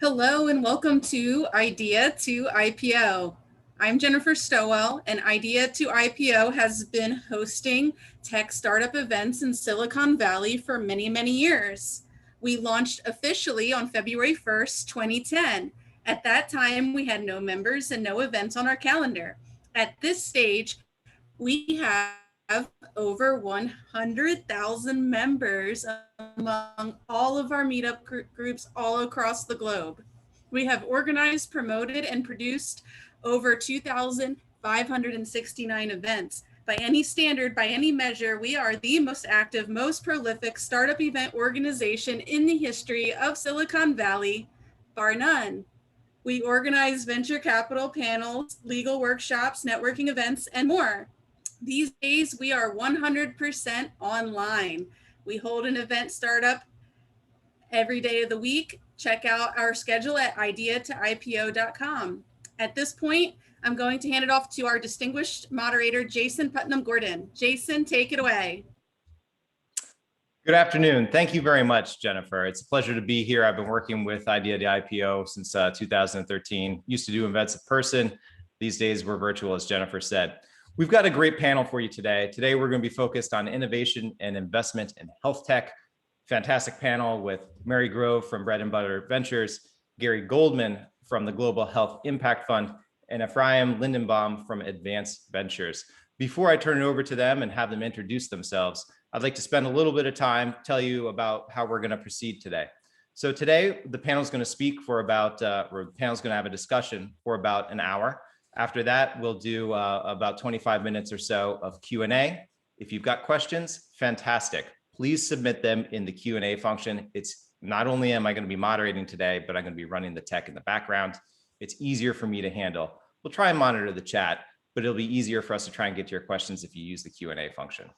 Hello and welcome to Idea to IPO. I'm Jennifer Stowell, and Idea to IPO has been hosting tech startup events in Silicon Valley for many, many years. We launched officially on February 1st, 2010. At that time, we had no members and no events on our calendar. At this stage, we have over 100,000 members among all of our meetup groups all across the globe. We have organized, promoted, and produced over 2,569 events. By any standard, by any measure, we are the most active, most prolific startup event organization in the history of Silicon Valley, bar none. We organize venture capital panels, legal workshops, networking events, and more. These days, we are 100% online. We hold an event startup every day of the week. Check out our schedule at ideatoipo.com. At this point, I'm going to hand it off to our distinguished moderator, Jason Putnam Gordon. Jason, take it away. Good afternoon. Thank you very much, Jennifer. It's a pleasure to be here. I've been working with Idea to IPO since 2013. Used to do events in person. These days we're virtual, as Jennifer said. We've got a great panel for you today. Today we're going to be focused on innovation and investment in health tech. Fantastic panel with Mary Grove from Bread and Butter Ventures, Gary Goldman from the Global Health Impact Fund, and Ephraim Lindenbaum from Advanced Ventures. Before I turn it over to them and have them introduce themselves, I'd like to spend a little bit of time tell you about how we're going to proceed today. So today, the panel is going to speak for about, or the panel is going to have a discussion for about an hour. After that, we'll do about 25 minutes or so of Q&A. If you've got questions, fantastic. Please submit them in the Q&A function. It's not only am I going to be moderating today, but I'm going to be running the tech in the background. It's easier for me to handle. We'll try and monitor the chat, but it'll be easier for us to try and get to your questions if you use the Q&A function.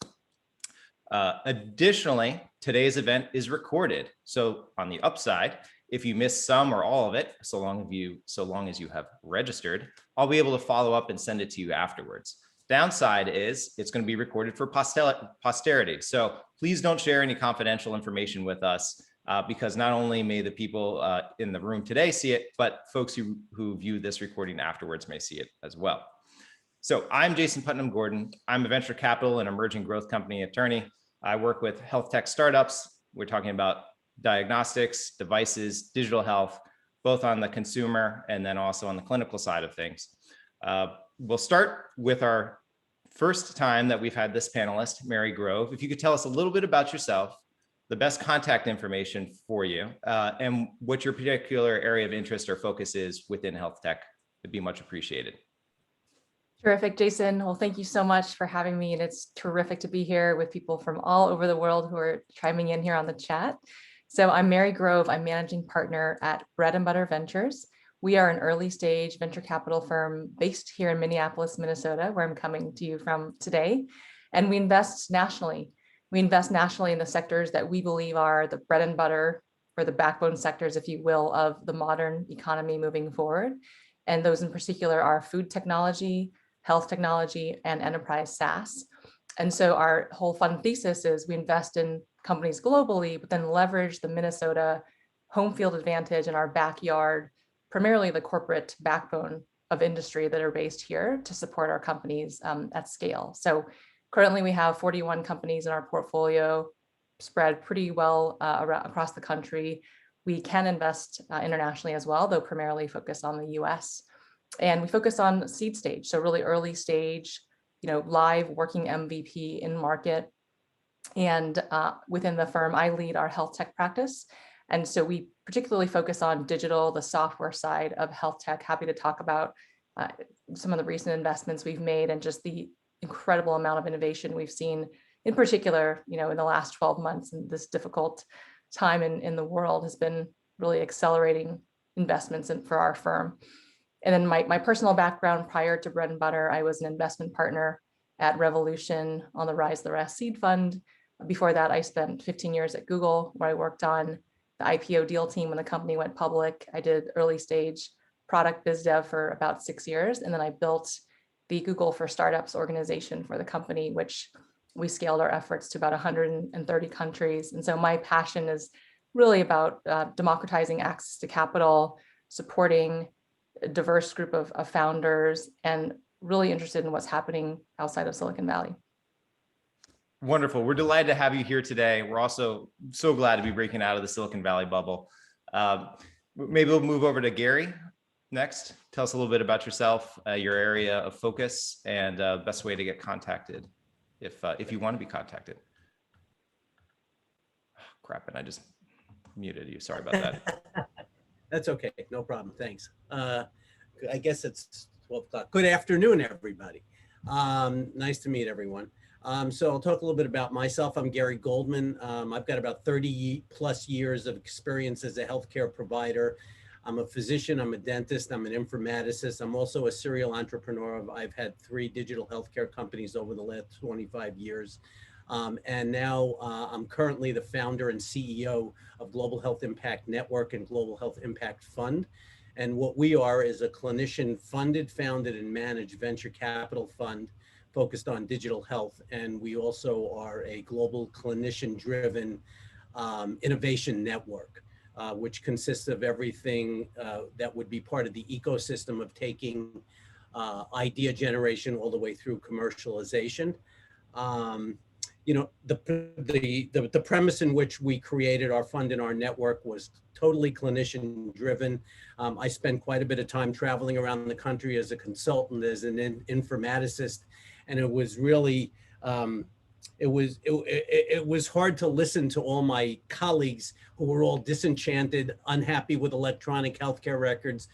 Additionally, today's event is recorded. So on the upside, if you miss some or all of it, so long as you have registered, I'll be able to follow up and send it to you afterwards. Downside is it's going to be recorded for posterity. So please don't share any confidential information with us because not only may the people in the room today see it, but folks who view this recording afterwards may see it as well. So I'm Jason Putnam Gordon. I'm a venture capital and emerging growth company attorney. I work with health tech startups. We're talking about diagnostics, devices, digital health, both on the consumer and then also on the clinical side of things. We'll start with our first time that we've had this panelist, Mary Grove. If you could tell us a little bit about yourself, the best contact information for you, and what your particular area of interest or focus is within health tech, would be much appreciated. Terrific, Jason. Well, thank you so much for having me. And it's terrific to be here with people from all over the world who are chiming in here on the chat. So I'm Mary Grove. I'm managing partner at Bread and Butter Ventures. We are an early stage venture capital firm based here in Minneapolis, Minnesota, where I'm coming to you from today. And we invest nationally. We invest nationally in the sectors that we believe are the bread and butter, or the backbone sectors, if you will, of the modern economy moving forward. And those in particular are food technology, health technology, and enterprise SaaS. And so our whole fund thesis is we invest in companies globally, but then leverage the Minnesota home field advantage in our backyard, primarily the corporate backbone of industry that are based here to support our companies at scale. So currently we have 41 companies in our portfolio spread pretty well across the country. We can invest internationally as well, though primarily focus on the US. And we focus on seed stage, so really early stage, live working MVP in market. And within the firm, I lead our health tech practice. And so we particularly focus on digital, the software side of health tech. Happy to talk about some of the recent investments we've made and just the incredible amount of innovation we've seen, in particular, in the last 12 months. And this difficult time in the world has been really accelerating investments for our firm. And then my personal background prior to Bread and Butter, I was an investment partner at Revolution on the Rise the Rest seed fund. Before that, I spent 15 years at Google, where I worked on the IPO deal team when the company went public. I did early stage product biz dev for about 6 years. And then I built the Google for Startups organization for the company, which we scaled our efforts to about 130 countries. And so my passion is really about democratizing access to capital, supporting a diverse group of founders, and really interested in what's happening outside of Silicon Valley. Wonderful. We're delighted to have you here today. We're also so glad to be breaking out of the Silicon Valley bubble. Maybe we'll move over to Gary next. Tell us a little bit about yourself, your area of focus, and best way to get contacted if you want to be contacted. Oh, crap, and I just muted you. Sorry about that. That's okay. No problem. Thanks. I guguess it's 12 o'clock. Good afternoon, everybody. Nice to meet everyone. So I'll talk a little bit about myself. I'm Gary Goldman. I've got about 30 plus years of experience as a healthcare provider. I'm a physician, I'm a dentist, I'm an informaticist. I'm also a serial entrepreneur. I've had 3 digital healthcare companies over the last 25 years. And now I'm currently the founder and CEO of Global Health Impact Network and Global Health Impact Fund. And what we are is a clinician funded, founded, and managed venture capital fund focused on digital health. And we also are a global clinician-driven innovation network, which consists of everything that would be part of the ecosystem of taking idea generation all the way through commercialization. You know, the premise in which we created our fund and our network was totally clinician driven. I spent quite a bit of time traveling around the country as a consultant, as an informaticist, and it was really, it was hard to listen to all my colleagues who were all disenchanted, unhappy with electronic healthcare records,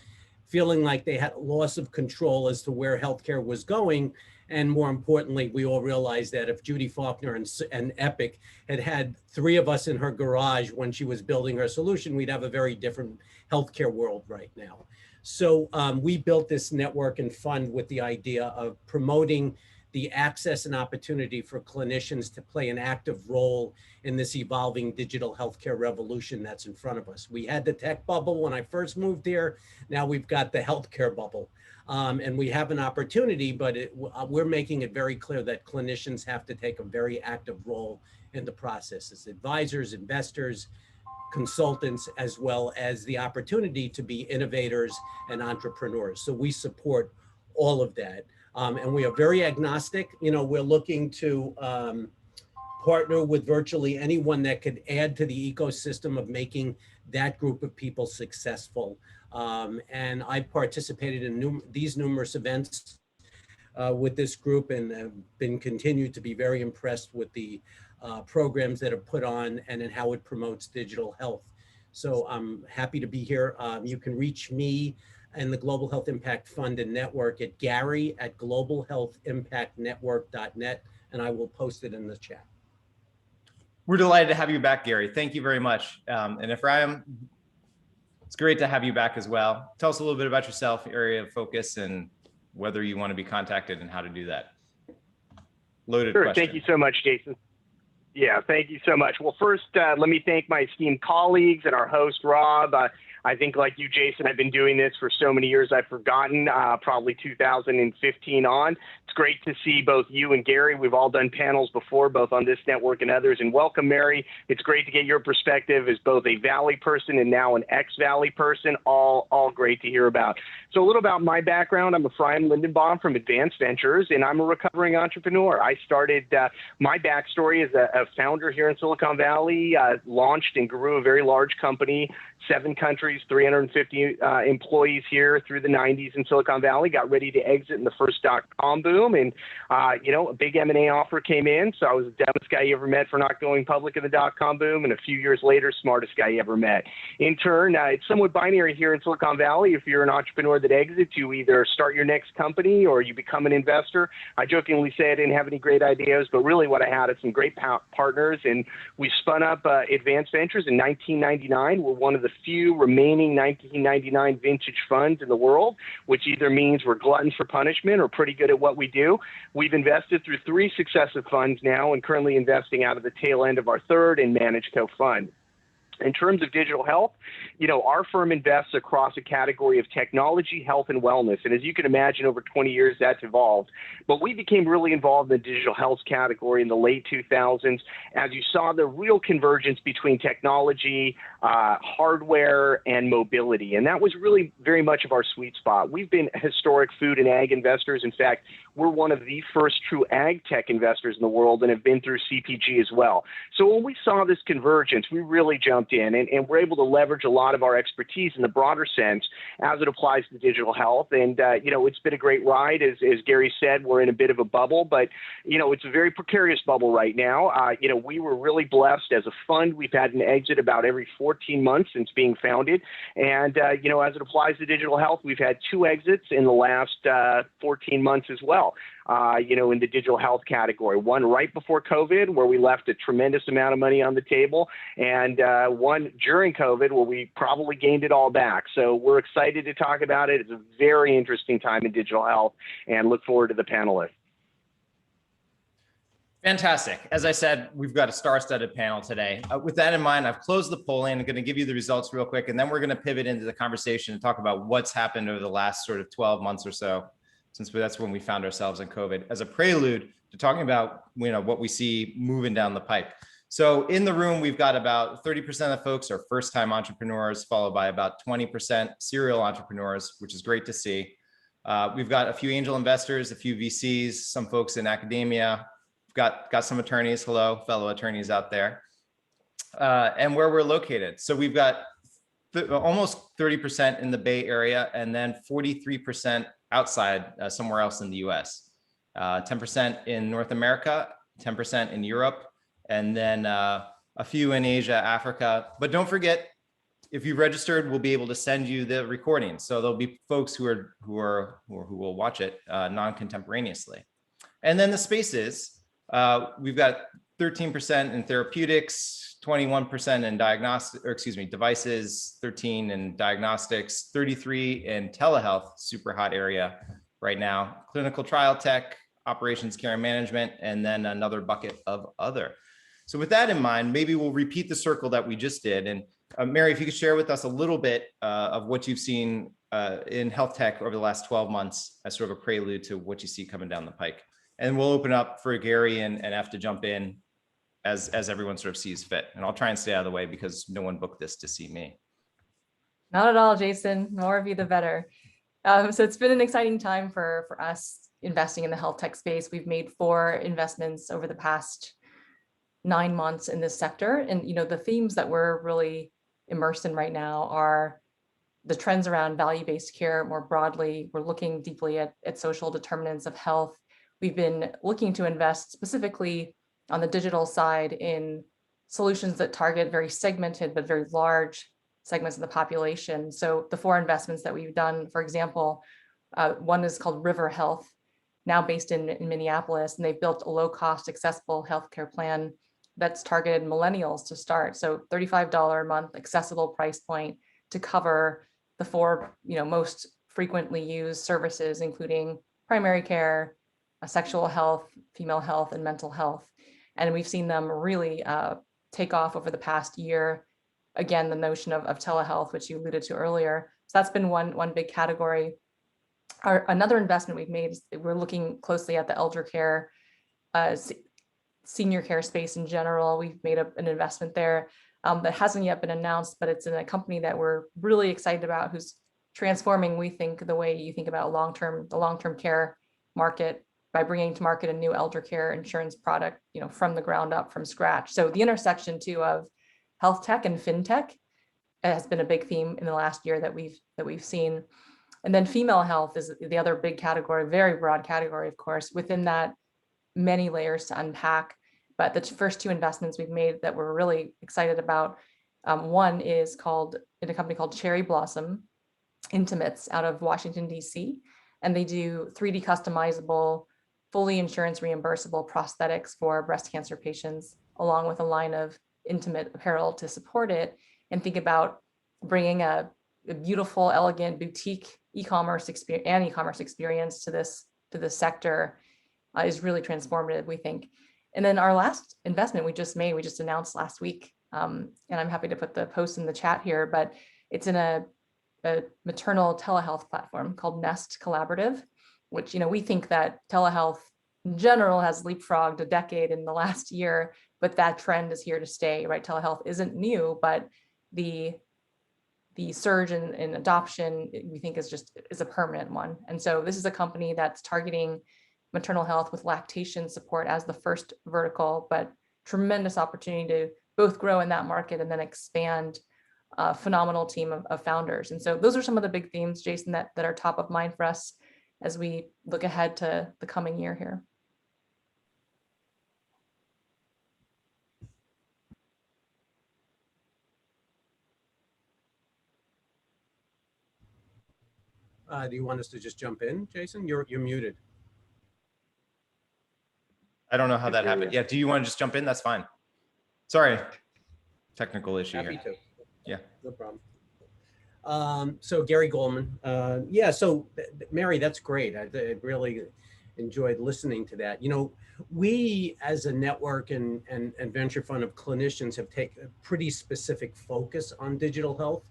feeling like they had loss of control as to where healthcare was going. And more importantly, we all realized that if Judy Faulkner and Epic had 3 of us in her garage when she was building her solution, we'd have a very different healthcare world right now. So we built this network and fund with the idea of promoting the access and opportunity for clinicians to play an active role in this evolving digital healthcare revolution that's in front of us. We had the tech bubble when I first moved here. Now we've got the healthcare bubble. And we have an opportunity, but we're making it very clear that clinicians have to take a very active role in the process as advisors, investors, consultants, as well as the opportunity to be innovators and entrepreneurs. So we support all of that. And we are very agnostic. You know, we're looking to partner with virtually anyone that could add to the ecosystem of making that group of people successful. And I've participated in these numerous events with this group and have been continued to be very impressed with the programs that are put on and in how it promotes digital health. So I'm happy to be here. You can reach me and the Global Health Impact Fund and Network at gary@globalhealthimpactnetwork.net, and I will post it in the chat. We're delighted to have you back, Gary. Thank you very much. And Ephraim, it's great to have you back as well. Tell us a little bit about yourself, area of focus, and whether you want to be contacted and how to do that. Loaded question. Thank you so much, Jason. Yeah, thank you so much. Well, first, let me thank my esteemed colleagues and our host, Rob. I think like you, Jason, I've been doing this for so many years, I've forgotten, probably 2015 on. It's great to see both you and Gary. We've all done panels before, both on this network and others. And welcome, Mary. It's great to get your perspective as both a Valley person and now an ex-Valley person. All great to hear about. So a little about my background. I'm Ephraim Lindenbaum from Advanced Ventures, and I'm a recovering entrepreneur. I started my backstory as a founder here in Silicon Valley, launched and grew a very large company, 7 countries, 350 employees here through the 90s in Silicon Valley, got ready to exit in the first dot-com boom. And, you know, a big M&A offer came in. So I was the dumbest guy you ever met for not going public in the dot-com boom. And a few years later, smartest guy you ever met. In turn, it's somewhat binary here in Silicon Valley. If you're an entrepreneur that exits, you either start your next company or you become an investor. I jokingly say I didn't have any great ideas, but really what I had is some great partners. And we spun up Advanced Ventures in 1999. We're one of the few remaining 1999 vintage funds in the world, which either means we're gluttons for punishment or pretty good at what we do. We've invested through 3 successive funds now and currently investing out of the tail end of our 3rd and managed co-fund. In terms of digital health, our firm invests across a category of technology, health, and wellness. And as you can imagine, over 20 years, that's evolved. But we became really involved in the digital health category in the late 2000s, as you saw the real convergence between technology, hardware, and mobility. And that was really very much of our sweet spot. We've been historic food and ag investors. In fact, we're one of the first true ag tech investors in the world and have been through CPG as well. So when we saw this convergence, we really jumped in and we're able to leverage a lot of our expertise in the broader sense as it applies to digital health. And, it's been a great ride. As Gary said, we're in a bit of a bubble, but, it's a very precarious bubble right now. We were really blessed as a fund. We've had an exit about every 14 months since being founded. And, as it applies to digital health, we've had 2 exits in the last 14 months as well. In the digital health category. One right before COVID, where we left a tremendous amount of money on the table, and one during COVID, where we probably gained it all back. So we're excited to talk about it. It's a very interesting time in digital health, and look forward to the panelists. Fantastic. As I said, we've got a star-studded panel today. With that in mind, I've closed the polling. I'm going to give you the results real quick, and then we're going to pivot into the conversation and talk about what's happened over the last sort of 12 months or so, since that's when we found ourselves in COVID, as a prelude to talking about what we see moving down the pipe. So in the room, we've got about 30% of folks are first-time entrepreneurs, followed by about 20% serial entrepreneurs, which is great to see. We've got a few angel investors, a few VCs, some folks in academia. We've got some attorneys, hello, fellow attorneys out there, and where we're located. So we've got almost 30% in the Bay Area, and then 43% outside, somewhere else in the US, 10% in North America, 10% in Europe, and then a few in Asia, Africa. But don't forget, if you registered, we'll be able to send you the recording. So there'll be folks who will watch it non-contemporaneously. And then the spaces, we've got 13% in therapeutics, 21% in devices, 13 in diagnostics, 33 in telehealth, super hot area right now, clinical trial tech, operations care and management, and then another bucket of other. So with that in mind, maybe we'll repeat the circle that we just did. And Mary, if you could share with us a little bit of what you've seen in health tech over the last 12 months as sort of a prelude to what you see coming down the pike. And we'll open up for Gary and F to jump in as everyone sort of sees fit. And I'll try and stay out of the way because no one booked this to see me. Not at all, Jason. More of you, the better. So it's been an exciting time for us investing in the health tech space. We've made 4 investments over the past 9 months in this sector. And, the themes that we're really immersed in right now are the trends around value-based care more broadly. We're looking deeply at social determinants of health. We've been looking to invest specifically on the digital side in solutions that target very segmented but very large segments of the population. So the 4 investments that we've done, for example, one is called River Health, now based in Minneapolis, and they've built a low-cost, accessible healthcare plan that's targeted millennials to start. So $35 a month accessible price point to cover the 4 most frequently used services, including primary care, sexual health, female health, and mental health. And we've seen them really take off over the past year. Again, the notion of telehealth, which you alluded to earlier. So that's been one big category. Another investment we've made is we're looking closely at the elder care, senior care space in general. We've made an investment there that hasn't yet been announced, but it's in a company that we're really excited about, who's transforming, we think, the way you think about the long-term care market by bringing to market a new elder care insurance product, from the ground up, from scratch. So the intersection too of health tech and fintech has been a big theme in the last year that we've seen. And then female health is the other big category, very broad category, of course. Within that, many layers to unpack. But the first 2 investments we've made that we're really excited about, one is in a company called Cherry Blossom Intimates out of Washington, D.C. And they do 3D customizable, fully insurance reimbursable prosthetics for breast cancer patients, along with a line of intimate apparel to support it, and think about bringing a beautiful, elegant boutique e-commerce experience to this sector is really transformative, we think. And then our last investment we just announced last week, And I'm happy to put the post in the chat here, but it's in a maternal telehealth platform called Nest Collaborative, which, we think that telehealth in general has leapfrogged a decade in the last year, but that trend is here to stay, right? Telehealth isn't new, but the surge in adoption, we think is a permanent one. And so this is a company that's targeting maternal health with lactation support as the first vertical, but tremendous opportunity to both grow in that market and then expand a phenomenal team of founders. And so those are some of the big themes, Jason, that are top of mind for us as we look ahead to the coming year here. Do you want us to just jump in, Jason? You're muted. I don't know how that happened. Yeah, do you want to just jump in? That's fine. Sorry, technical issue Happy here. to. Yeah. No problem. So Gary Goldman. Yeah, so Mary, that's great. I really enjoyed listening to that. We as a network and venture fund of clinicians have taken a pretty specific focus on digital health.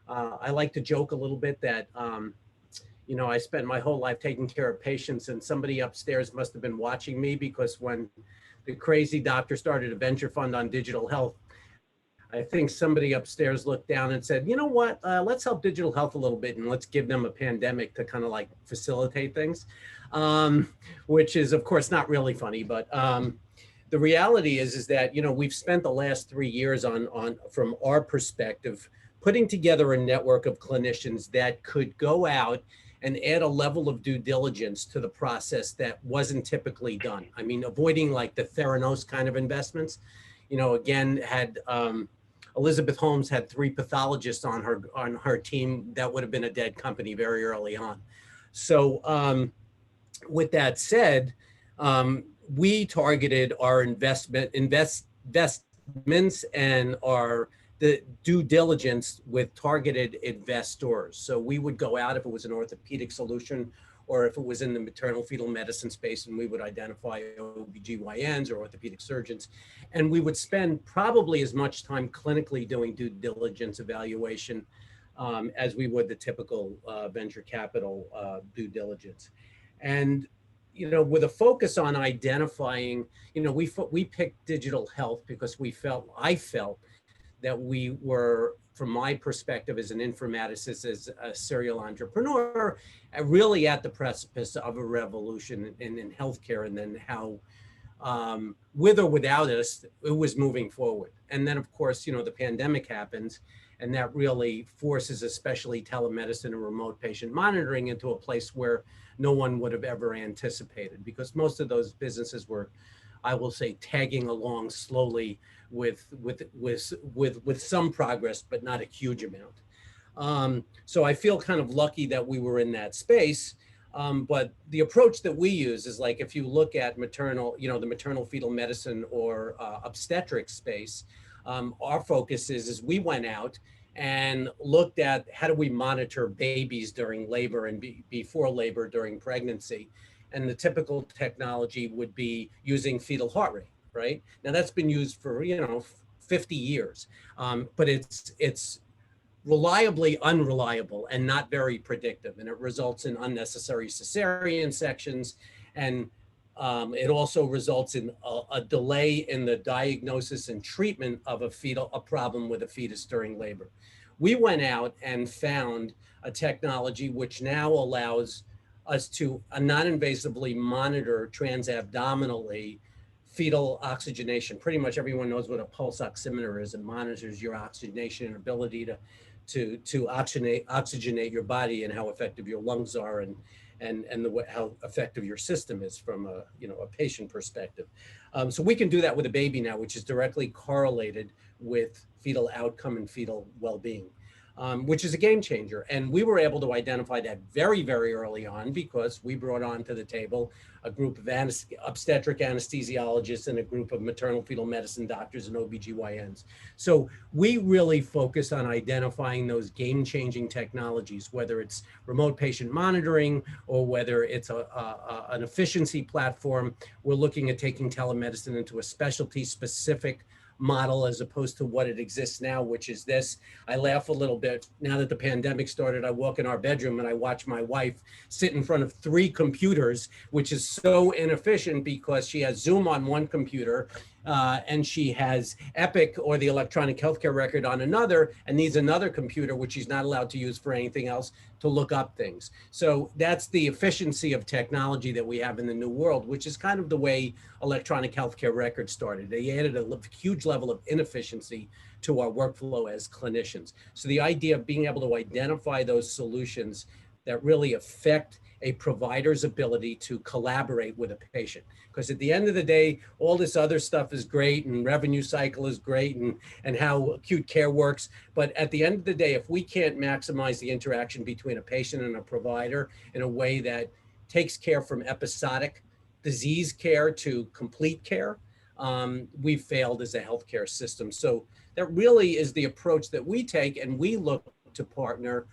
I like to joke a little bit that I spent my whole life taking care of patients, and somebody upstairs must have been watching me, because when the crazy doctor started a venture fund on digital health, I think somebody upstairs looked down and said, you know what, let's help digital health a little bit and let's give them a pandemic to kind of like facilitate things, which is of course not really funny, but the reality is that, we've spent the last 3 years on from our perspective, putting together a network of clinicians that could go out and add a level of due diligence to the process that wasn't typically done. I mean, avoiding like the Theranos kind of investments. Again, had Elizabeth Holmes had 3 pathologists on her team, that would have been a dead company very early on. So with that said, we targeted our investments and the due diligence with targeted investors. So we would go out if it was an orthopedic solution or if it was in the maternal fetal medicine space, and we would identify OBGYNs or orthopedic surgeons. And we would spend probably as much time clinically doing due diligence evaluation as we would the typical venture capital due diligence. And with a focus on identifying, we picked digital health because I felt that we were, from my perspective as an informaticist, as a serial entrepreneur, really at the precipice of a revolution in healthcare, and then how, with or without us, it was moving forward. And then of course, the pandemic happens, and that really forces especially telemedicine and remote patient monitoring into a place where no one would have ever anticipated, because most of those businesses were, I will say, tagging along slowly with some progress, but not a huge amount. So I feel kind of lucky that we were in that space. But the approach that we use is like, if you look at maternal, the maternal fetal medicine or obstetric space, our focus is we went out and looked at how do we monitor babies during labor and before labor during pregnancy. And the typical technology would be using fetal heart rate, right? Now that's been used for, 50 years, but it's reliably unreliable and not very predictive. And it results in unnecessary cesarean sections. And it also results in a delay in the diagnosis and treatment of a problem with a fetus during labor. We went out and found a technology which now allows us to non-invasively monitor transabdominally fetal oxygenation. Pretty much everyone knows what a pulse oximeter is. It monitors your oxygenation and ability to oxygenate your body, and how effective your lungs are, and how effective your system is from a patient perspective. So we can do that with a baby now, which is directly correlated with fetal outcome and fetal well-being. Which is a game changer. And we were able to identify that very, very early on, because we brought onto the table a group of obstetric anesthesiologists and a group of maternal fetal medicine doctors and OBGYNs. So we really focus on identifying those game-changing technologies, whether it's remote patient monitoring or whether it's an efficiency platform. We're looking at taking telemedicine into a specialty-specific model as opposed to what it exists now, which is this. I laugh a little bit. Now that the pandemic started, I walk in our bedroom and I watch my wife sit in front of 3 computers, which is so inefficient because she has Zoom on one computer and she has Epic or the electronic healthcare record on another, and needs another computer, which she's not allowed to use for anything else, to look up things. So that's the efficiency of technology that we have in the new world, which is kind of the way electronic healthcare records started. They added a huge level of inefficiency to our workflow as clinicians. So the idea of being able to identify those solutions that really affect a provider's ability to collaborate with a patient. Because at the end of the day, all this other stuff is great and revenue cycle is great and how acute care works. But at the end of the day, if we can't maximize the interaction between a patient and a provider in a way that takes care from episodic disease care to complete care, we've failed as a healthcare system. So that really is the approach that we take, and we look to partner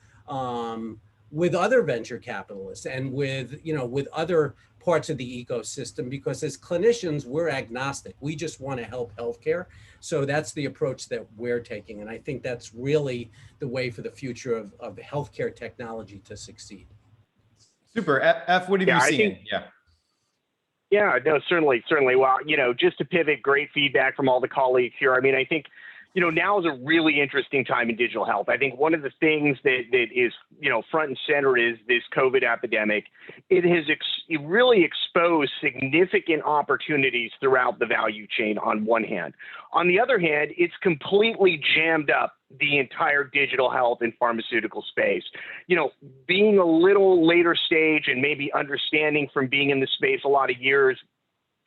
with other venture capitalists and with other parts of the ecosystem, because as clinicians, we're agnostic. We just want to help healthcare. So that's the approach that we're taking. And I think that's really the way for the future of healthcare technology to succeed. Super. F, what have you seen? Yeah, no, certainly. Well, just to pivot, great feedback from all the colleagues here. I mean, I think, now is a really interesting time in digital health. I think one of the things that is, front and center is this COVID epidemic. It has really exposed significant opportunities throughout the value chain on one hand. On the other hand, it's completely jammed up the entire digital health and pharmaceutical space. Being a little later stage and maybe understanding from being in the space a lot of years,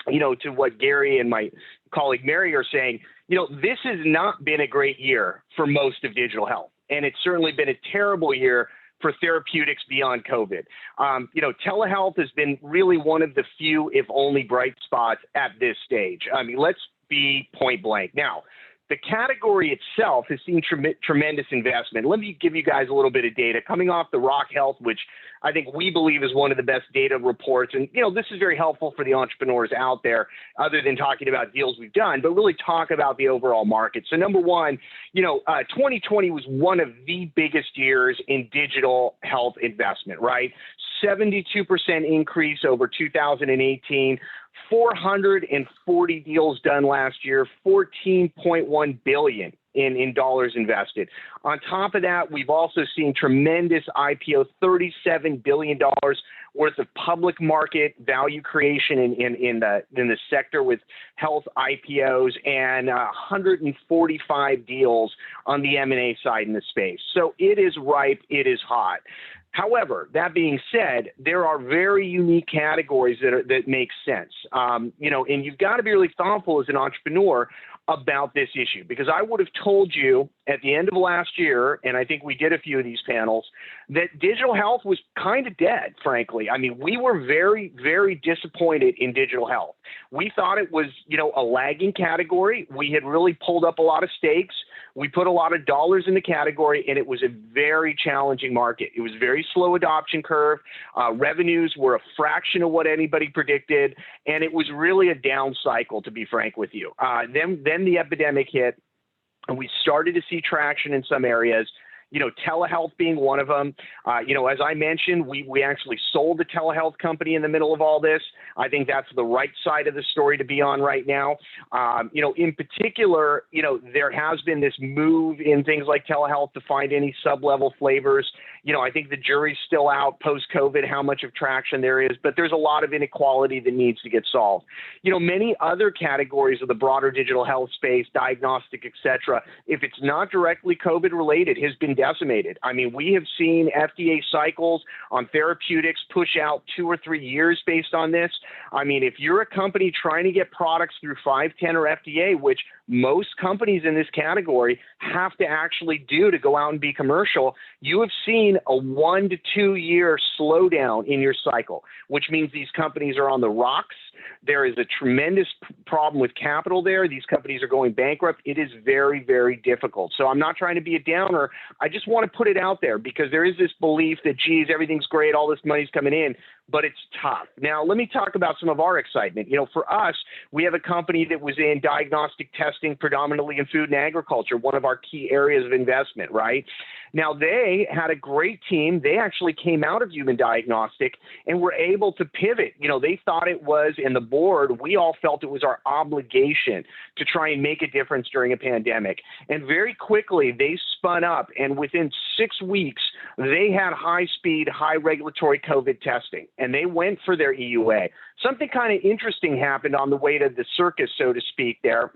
to what Gary and my colleague Mary are saying, this has not been a great year for most of digital health. And it's certainly been a terrible year for therapeutics beyond COVID. Telehealth has been really one of the few, if only, bright spots at this stage. I mean, let's be point blank. Now, the category itself has seen tremendous investment. Let me give you guys a little bit of data coming off the Rock Health, which I think we believe is one of the best data reports. And, this is very helpful for the entrepreneurs out there, other than talking about deals we've done, but really talk about the overall market. So number one, 2020 was one of the biggest years in digital health investment, right? 72% increase over 2018. 440 deals done last year, 14.1 billion in dollars invested. On top of that, we've also seen tremendous IPO, $37 billion worth of public market value creation in the sector with health IPOs, and 145 deals on the M&A side in the space. So it is ripe, it is hot. However, that being said, there are very unique categories that make sense. And you've got to be really thoughtful as an entrepreneur about this issue, because I would have told you at the end of last year, and I think we did a few of these panels, that digital health was kind of dead, frankly. I mean, we were very, very disappointed in digital health. We thought it was, a lagging category. We had really pulled up a lot of stakes. We put a lot of dollars in the category, and it was a very challenging market. It was very slow adoption curve. Revenues were a fraction of what anybody predicted, and it was really a down cycle, to be frank with you. Then the epidemic hit, and we started to see traction in some areas. Telehealth being one of them. As I mentioned, we actually sold the telehealth company in the middle of all this. I think that's the right side of the story to be on right now. In particular, there has been this move in things like telehealth to find any sub-level flavors. I think the jury's still out post-COVID how much of traction there is, but there's a lot of inequality that needs to get solved. Many other categories of the broader digital health space, diagnostic, et cetera, if it's not directly COVID related, has been decimated. I mean, we have seen FDA cycles on therapeutics push out 2 or 3 years based on this. I mean, if you're a company trying to get products through 510 or FDA, which most companies in this category have to actually do to go out and be commercial, you have seen seen a 1 to 2 year slowdown in your cycle, which means these companies are on the rocks. There is a tremendous problem with capital there. These companies are going bankrupt. It is very, very difficult. So I'm not trying to be a downer. I just want to put it out there because there is this belief that, geez, everything's great, all this money's coming in, but it's tough. Now, let me talk about some of our excitement. You know, for us, we have a company that was in diagnostic testing, predominantly in food and agriculture, one of our key areas of investment, right? Now, they had a great team. They actually came out of human diagnostic and were able to pivot. You know, they thought it was, and the board, we all felt it was our obligation to try and make a difference during a pandemic. And very quickly, they spun up, and within 6 weeks, they had high-speed, high-regulatory COVID testing, and they went for their EUA. Something kind of interesting happened on the way to the circus, so to speak, there.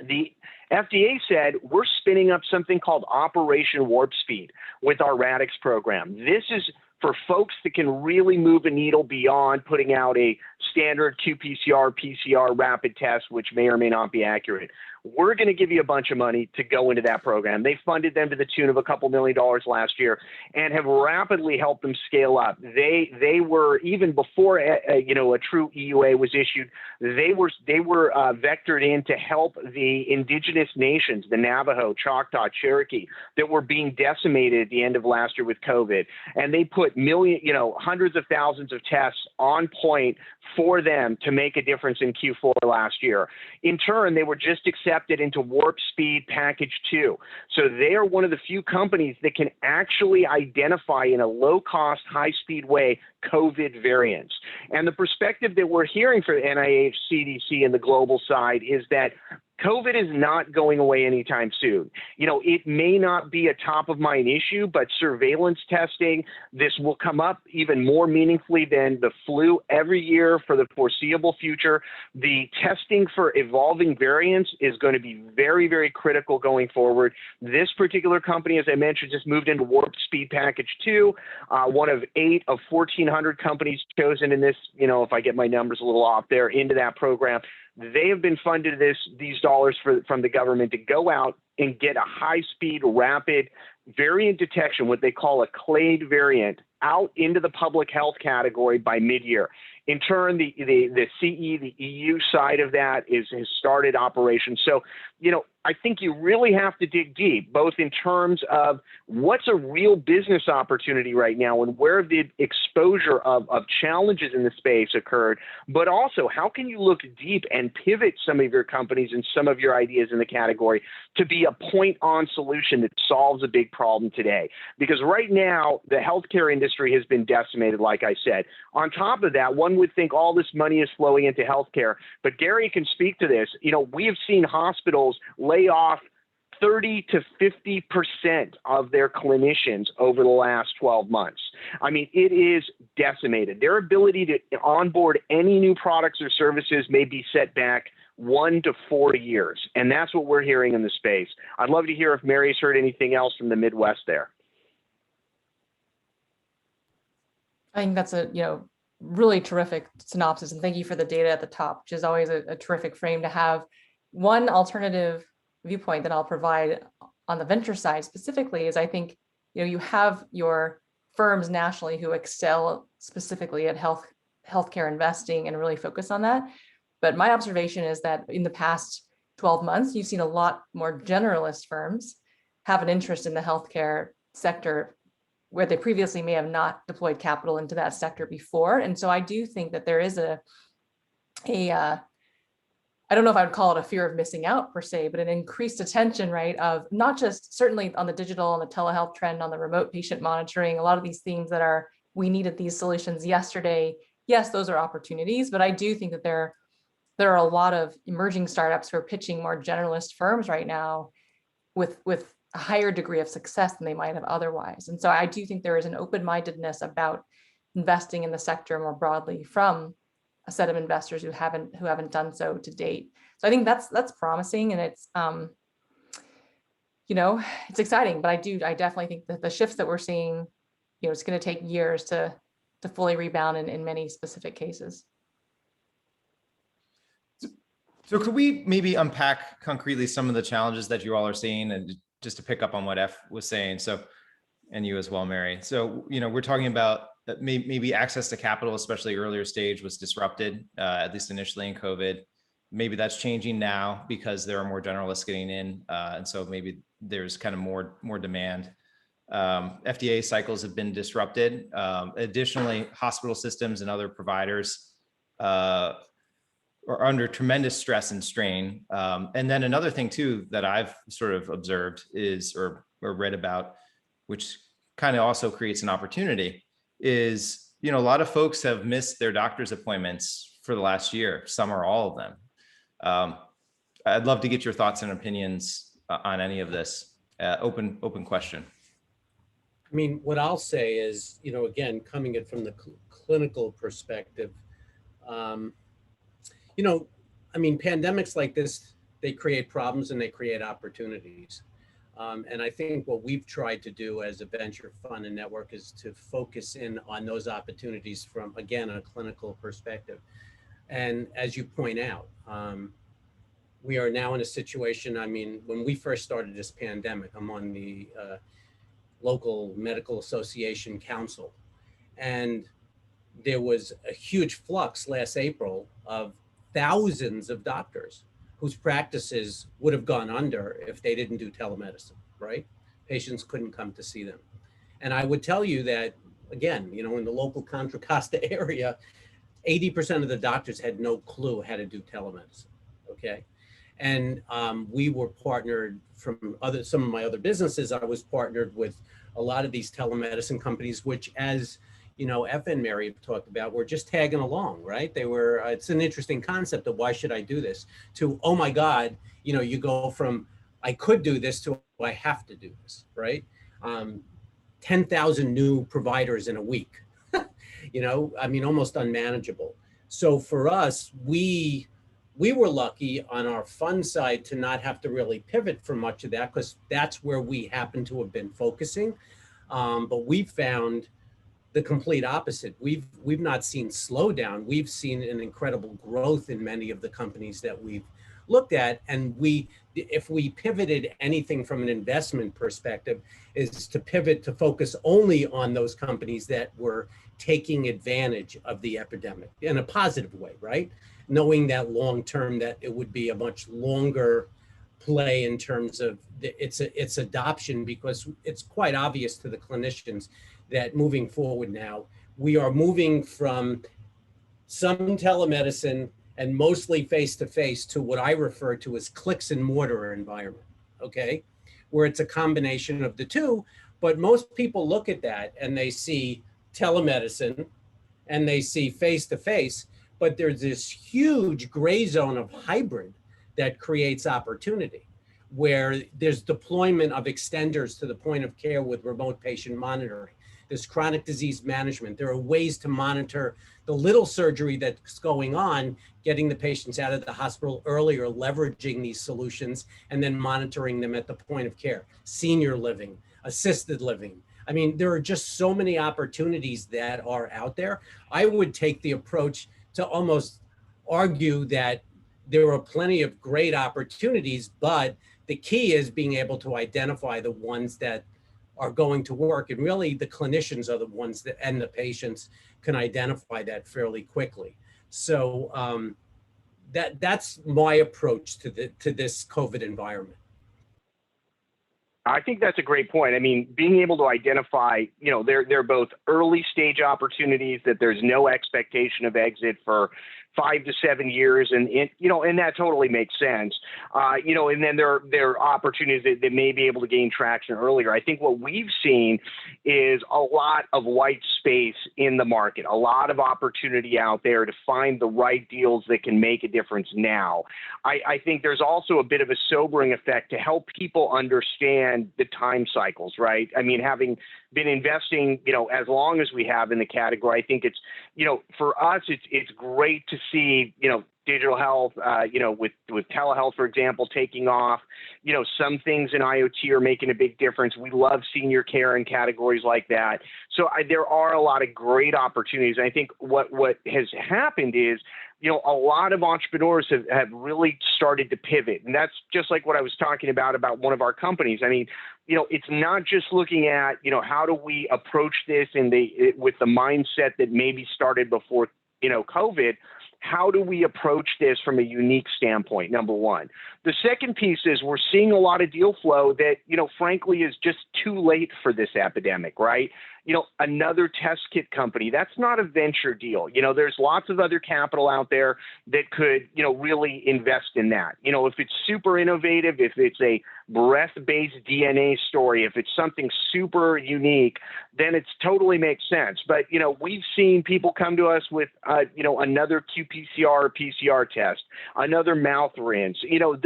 The FDA said, we're spinning up something called Operation Warp Speed with our RADx program. This is for folks that can really move a needle beyond putting out a standard qPCR, PCR rapid test, which may or may not be accurate. We're going to give you a bunch of money to go into that program. They funded them to the tune of a couple $1 million last year and have rapidly helped them scale up. They were, even before a true EUA was issued, they were vectored in to help the indigenous nations, the Navajo, Choctaw, Cherokee, that were being decimated at the end of last year with COVID. And they put hundreds of thousands of tests on point for them to make a difference in Q4 last year. In turn, they were just accepted into Warp Speed Package 2. So they are one of the few companies that can actually identify in a low-cost, high-speed way COVID variants. And the perspective that we're hearing from NIH, CDC, and the global side is that COVID is not going away anytime soon. You know, it may not be a top of mind issue, but surveillance testing, this will come up even more meaningfully than the flu every year for the foreseeable future. The testing for evolving variants is going to be very, very critical going forward. This particular company, as I mentioned, just moved into Warp Speed Package 2, one of 8 of 1,400 companies chosen in this, if I get my numbers a little off there, into that program. They have been funded these dollars from the government to go out and get a high-speed, rapid variant detection, what they call a clade variant, out into the public health category by mid-year. In turn, the CE, the EU side of that has started operations. So, I think you really have to dig deep, both in terms of what's a real business opportunity right now and where the exposure of challenges in the space occurred, but also how can you look deep and pivot some of your companies and some of your ideas in the category to be a point-on solution that solves a big problem today. Because right now, the healthcare industry has been decimated, like I said. On top of that, one would think all this money is flowing into healthcare, but Gary can speak to this. We have seen hospitals lay off 30 to 50% of their clinicians over the last 12 months. I mean, it is decimated. Their ability to onboard any new products or services may be set back 1 to 4 years. And that's what we're hearing in the space. I'd love to hear if Mary's heard anything else from the Midwest there. I think that's a really terrific synopsis, and thank you for the data at the top, which is always a terrific frame to have. One alternative viewpoint that I'll provide on the venture side specifically is I think you have your firms nationally who excel specifically at healthcare investing and really focus on that. But my observation is that in the past 12 months, you've seen a lot more generalist firms have an interest in the healthcare sector where they previously may have not deployed capital into that sector before. And so I do think that there is I don't know if I would call it a fear of missing out per se, but an increased attention, right, of not just certainly on the digital and the telehealth trend, on the remote patient monitoring, a lot of these things that we needed these solutions yesterday. Yes, those are opportunities, but I do think that there are a lot of emerging startups who are pitching more generalist firms right now with a higher degree of success than they might have otherwise. And so I do think there is an open-mindedness about investing in the sector more broadly from a set of investors who haven't done so to date. So I think that's promising, and it's it's exciting. But I definitely think that the shifts that we're seeing, it's going to take years to fully rebound in many specific cases. So could we maybe unpack concretely some of the challenges that you all are seeing, and just to pick up on what F was saying? So And you as well, Mary. So, we're talking about maybe access to capital, especially earlier stage, was disrupted, at least initially in COVID. Maybe that's changing now because there are more generalists getting in. And so maybe there's kind of more demand. FDA cycles have been disrupted. Additionally, hospital systems and other providers are under tremendous stress and strain. And then another thing too that I've sort of observed is, or read about, which kind of also creates an opportunity, is, a lot of folks have missed their doctor's appointments for the last year, some or all of them. I'd love to get your thoughts and opinions on any of this. Open question. I mean, what I'll say is, again, coming in from the clinical perspective, pandemics like this, they create problems and they create opportunities. And I think what we've tried to do as a venture fund and network is to focus in on those opportunities from, again, a clinical perspective. And as you point out, we are now in a situation, when we first started this pandemic, I'm on the local medical association council, and there was a huge flux last April of thousands of doctors whose practices would have gone under if they didn't do telemedicine, right? Patients couldn't come to see them. And I would tell you that, again, in the local Contra Costa area, 80% of the doctors had no clue how to do telemedicine, okay? And we were partnered from some of my other businesses. I was partnered with a lot of these telemedicine companies, which, as F and Mary have talked about, we're just tagging along, right? They were, it's an interesting concept of why should I do this, to, oh my God, you go from, I could do this to I have to do this, right? 10,000 new providers in a week, almost unmanageable. So for us, we were lucky on our fund side to not have to really pivot for much of that, because that's where we happen to have been focusing. But we found the complete opposite. We've not seen slowdown. We've seen an incredible growth in many of the companies that we've looked at. And if we pivoted anything from an investment perspective, is to pivot to focus only on those companies that were taking advantage of the epidemic in a positive way, right? Knowing that long term that it would be a much longer play in terms of its adoption, because it's quite obvious to the clinicians that moving forward now, we are moving from some telemedicine and mostly face-to-face to what I refer to as clicks and mortar environment, okay? Where it's a combination of the two, but most people look at that and they see telemedicine and they see face-to-face, but there's this huge gray zone of hybrid that creates opportunity, where there's deployment of extenders to the point of care with remote patient monitoring. There's chronic disease management. There are ways to monitor the little surgery that's going on, getting the patients out of the hospital earlier, leveraging these solutions, and then monitoring them at the point of care. Senior living, assisted living. There are just so many opportunities that are out there. I would take the approach to almost argue that there are plenty of great opportunities, but the key is being able to identify the ones that are going to work. And really the clinicians are the ones that, and the patients can identify that fairly quickly. So that's my approach to this COVID environment. I think that's a great point. Being able to identify, they're both early stage opportunities that there's no expectation of exit for 5 to 7 years, and that totally makes sense. And then there are opportunities that may be able to gain traction earlier. I think what we've seen is a lot of white space in the market, a lot of opportunity out there to find the right deals that can make a difference now. I think there's also a bit of a sobering effect to help people understand the time cycles, right? Having been investing, as long as we have in the category, I think it's, for us, it's great to see, digital health, with telehealth, for example, taking off. Some things in IoT are making a big difference. We love senior care and categories like that. So there are a lot of great opportunities. I think what has happened is, a lot of entrepreneurs have really started to pivot. And that's just like what I was talking about one of our companies. I mean, it's not just looking at, how do we approach this with the mindset that maybe started before, COVID. How do we approach this from a unique standpoint, number one? The second piece is we're seeing a lot of deal flow that, frankly, is just too late for this epidemic, right? Another test kit company, that's not a venture deal. There's lots of other capital out there that could, really invest in that. If it's super innovative, if it's a breath-based DNA story, if it's something super unique, then it totally makes sense. But, we've seen people come to us with, another qPCR or PCR test, another mouth rinse.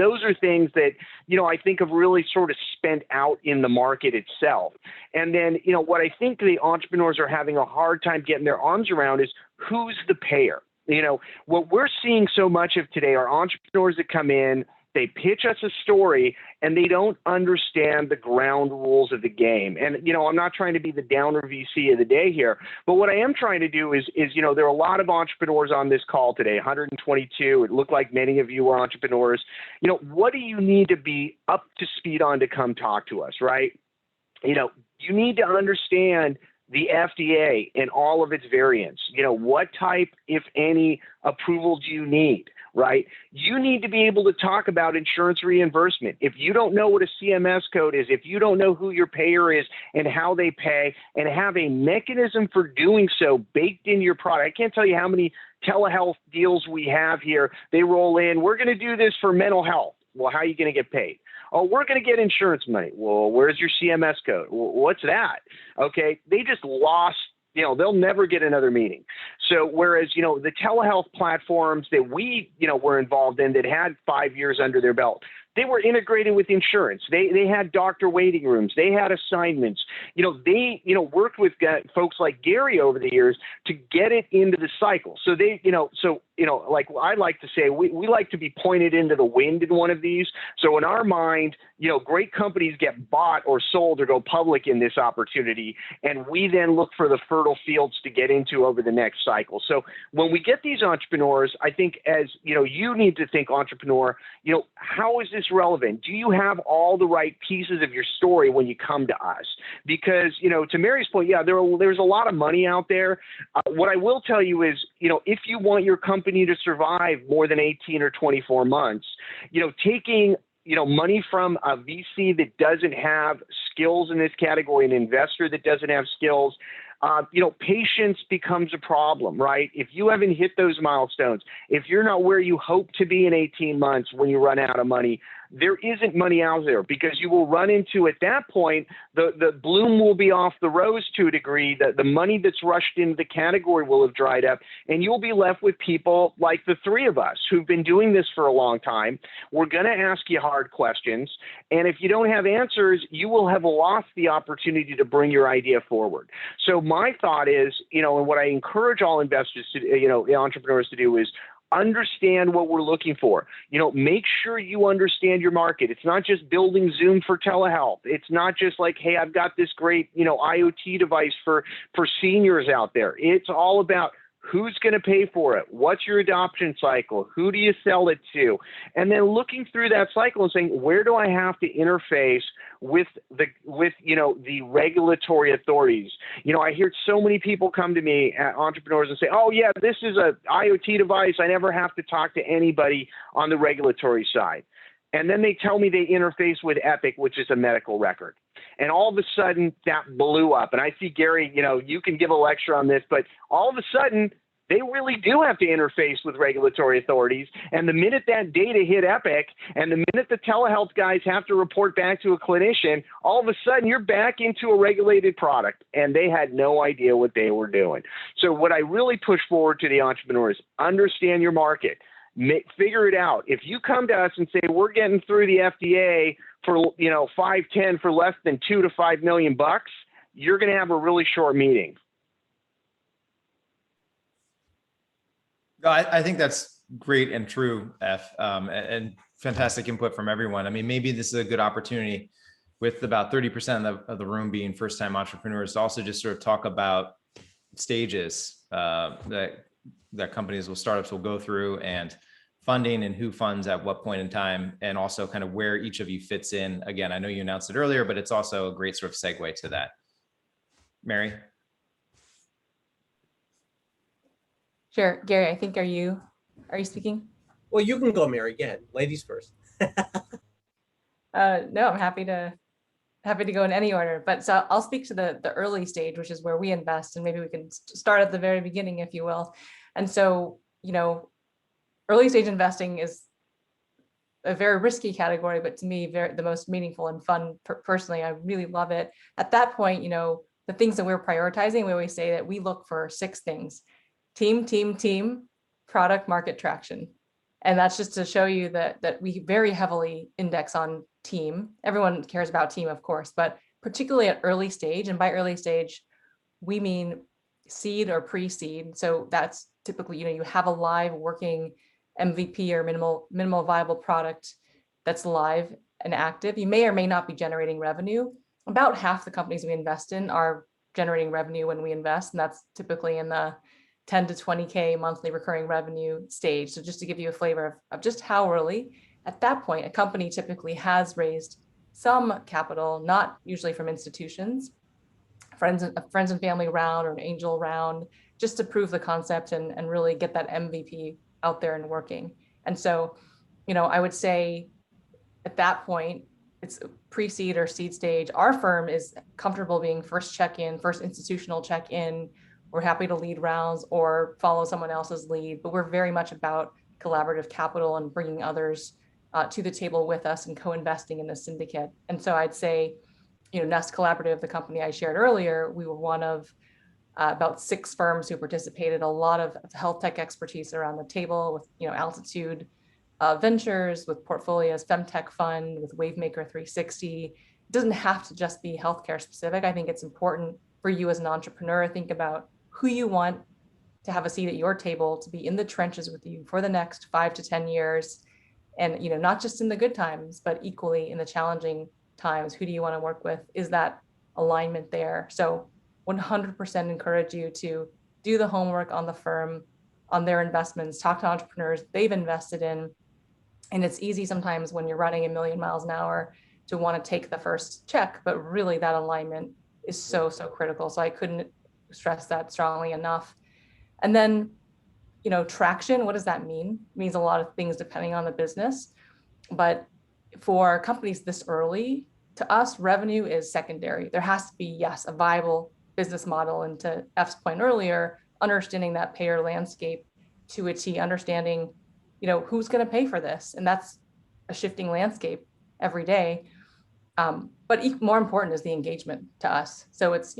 Those are things that, I think have really sort of spent out in the market itself. And then, what I think the entrepreneurs are having a hard time getting their arms around is who's the payer. What we're seeing so much of today are entrepreneurs that come in, they pitch us a story, and they don't understand the ground rules of the game. And, I'm not trying to be the downer VC of the day here, but what I am trying to do is there are a lot of entrepreneurs on this call today, 122. It looked like many of you are entrepreneurs. What do you need to be up to speed on to come talk to us, right? You need to understand the FDA and all of its variants. What type, if any, approval do you need, right? You need to be able to talk about insurance reimbursement. If you don't know what a CMS code is, if you don't know who your payer is and how they pay, and have a mechanism for doing so baked into your product. I can't tell you how many telehealth deals we have here. They roll in, we're going to do this for mental health. Well, how are you going to get paid? Oh, we're going to get insurance money. Well, where's your CMS code? Well, what's that? Okay, they just lost, they'll never get another meeting. So whereas, the telehealth platforms that we, were involved in that had 5 years under their belt, they were integrated with insurance. They had doctor waiting rooms. They had assignments. They worked with folks like Gary over the years to get it into the cycle. So like I like to say, we like to be pointed into the wind in one of these. So in our mind, great companies get bought or sold or go public in this opportunity, and we then look for the fertile fields to get into over the next cycle. So when we get these entrepreneurs, I think as you need to think entrepreneur, how is this relevant? Do you have all the right pieces of your story when you come to us? Because, to Mary's point, yeah, there's a lot of money out there. What I will tell you is, if you want your company to survive more than 18 or 24 months, taking money from a VC that doesn't have skills in this category, an investor that doesn't have skills, patience becomes a problem, right? If you haven't hit those milestones, if you're not where you hope to be in 18 months when you run out of money, there isn't money out there, because you will run into, at that point, the bloom will be off the rose to a degree, that the money that's rushed into the category will have dried up, and you'll be left with people like the three of us who've been doing this for a long time. We're going to ask you hard questions, and if you don't have answers, you will have lost the opportunity to bring your idea forward. So my thought is, and what I encourage all investors to, entrepreneurs to do is understand what we're looking for. Make sure you understand your market. It's not just building Zoom for telehealth. It's not just like, hey, I've got this great, IoT device for seniors out there. It's all about who's going to pay for it? What's your adoption cycle? Who do you sell it to? And then looking through that cycle and saying, where do I have to interface with the regulatory authorities? I hear so many people come to me, entrepreneurs, and say, oh yeah, this is a IoT device. I never have to talk to anybody on the regulatory side. And then they tell me they interface with Epic, which is a medical record. And all of a sudden that blew up. And I see, Gary, you can give a lecture on this, but all of a sudden they really do have to interface with regulatory authorities. And the minute that data hit Epic, and the minute the telehealth guys have to report back to a clinician, all of a sudden you're back into a regulated product, and they had no idea what they were doing. So what I really push forward to the entrepreneurs, understand your market. Figure it out. If you come to us and say, we're getting through the FDA for 510 for less than $2 to $5 million, you're going to have a really short meeting. No, I think that's great and true, F, and fantastic input from everyone. I mean, maybe this is a good opportunity with about 30% of the room being first-time entrepreneurs to also just sort of talk about stages that companies will, startups will go through, and funding and who funds at what point in time, and also kind of where each of you fits in. Again, I know you announced it earlier, but it's also a great sort of segue to that. Mary? Sure, Gary, I think, are you speaking? Well, you can go, Mary. Go ahead. Ladies first. No, I'm happy to go in any order, but so I'll speak to the early stage, which is where we invest, and maybe we can start at the very beginning, if you will. And so, early stage investing is a very risky category, but to me, the most meaningful and fun. Personally, I really love it. At that point, the things that we're prioritizing, we always say that we look for 6 things: team, product, market, traction. And that's just to show you that we very heavily index on team. Everyone cares about team, of course, but particularly at early stage, and by early stage, we mean seed or pre-seed. So that's typically, you have a live working MVP or minimal viable product that's live and active. You may or may not be generating revenue. About half the companies we invest in are generating revenue when we invest, and that's typically in the 10 to 20K monthly recurring revenue stage. So just to give you a flavor of just how early, at that point, a company typically has raised some capital, not usually from institutions, friends and family round or an angel round, just to prove the concept and really get that MVP out there and working. And so, I would say at that point, it's pre-seed or seed stage. Our firm is comfortable being first check-in, first institutional check-in. We're happy to lead rounds or follow someone else's lead, but we're very much about collaborative capital and bringing others to the table with us and co-investing in the syndicate. And so I'd say, Nest Collaborative, the company I shared earlier, we were one of about 6 firms who participated. A lot of health tech expertise around the table with, Altitude Ventures, with Portfolios Femtech Fund, with Wavemaker 360. It doesn't have to just be healthcare specific. I think it's important for you as an entrepreneur, think about who you want to have a seat at your table, to be in the trenches with you for the next 5 to 10 years. And, not just in the good times, but equally in the challenging times. Who do you want to work with? Is that alignment there? So 100% encourage you to do the homework on the firm, on their investments, talk to entrepreneurs they've invested in. And it's easy sometimes when you're running a million miles an hour to want to take the first check, but really that alignment is so critical. So I couldn't stress that strongly enough. And then, traction, what does that mean? It means a lot of things depending on the business. But for companies this early, to us, revenue is secondary. There has to be, yes, a viable business model. And to F's point earlier, understanding that payer landscape to a T, understanding, who's going to pay for this. And that's a shifting landscape every day. But more important is the engagement to us. So it's,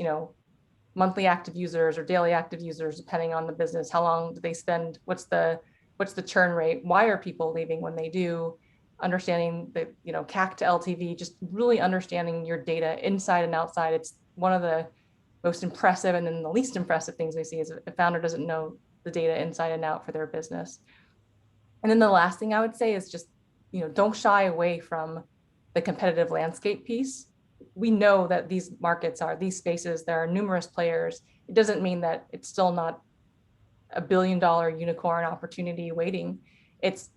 monthly active users or daily active users, depending on the business. How long do they spend? What's the churn rate? Why are people leaving when they do? Understanding the, CAC to LTV, just really understanding your data inside and outside. It's one of the most impressive and then the least impressive things we see is a founder doesn't know the data inside and out for their business. And then the last thing I would say is just, don't shy away from the competitive landscape piece. We know that these markets are, these spaces, there are numerous players. It doesn't mean that it's still not a $1 billion unicorn opportunity waiting. It's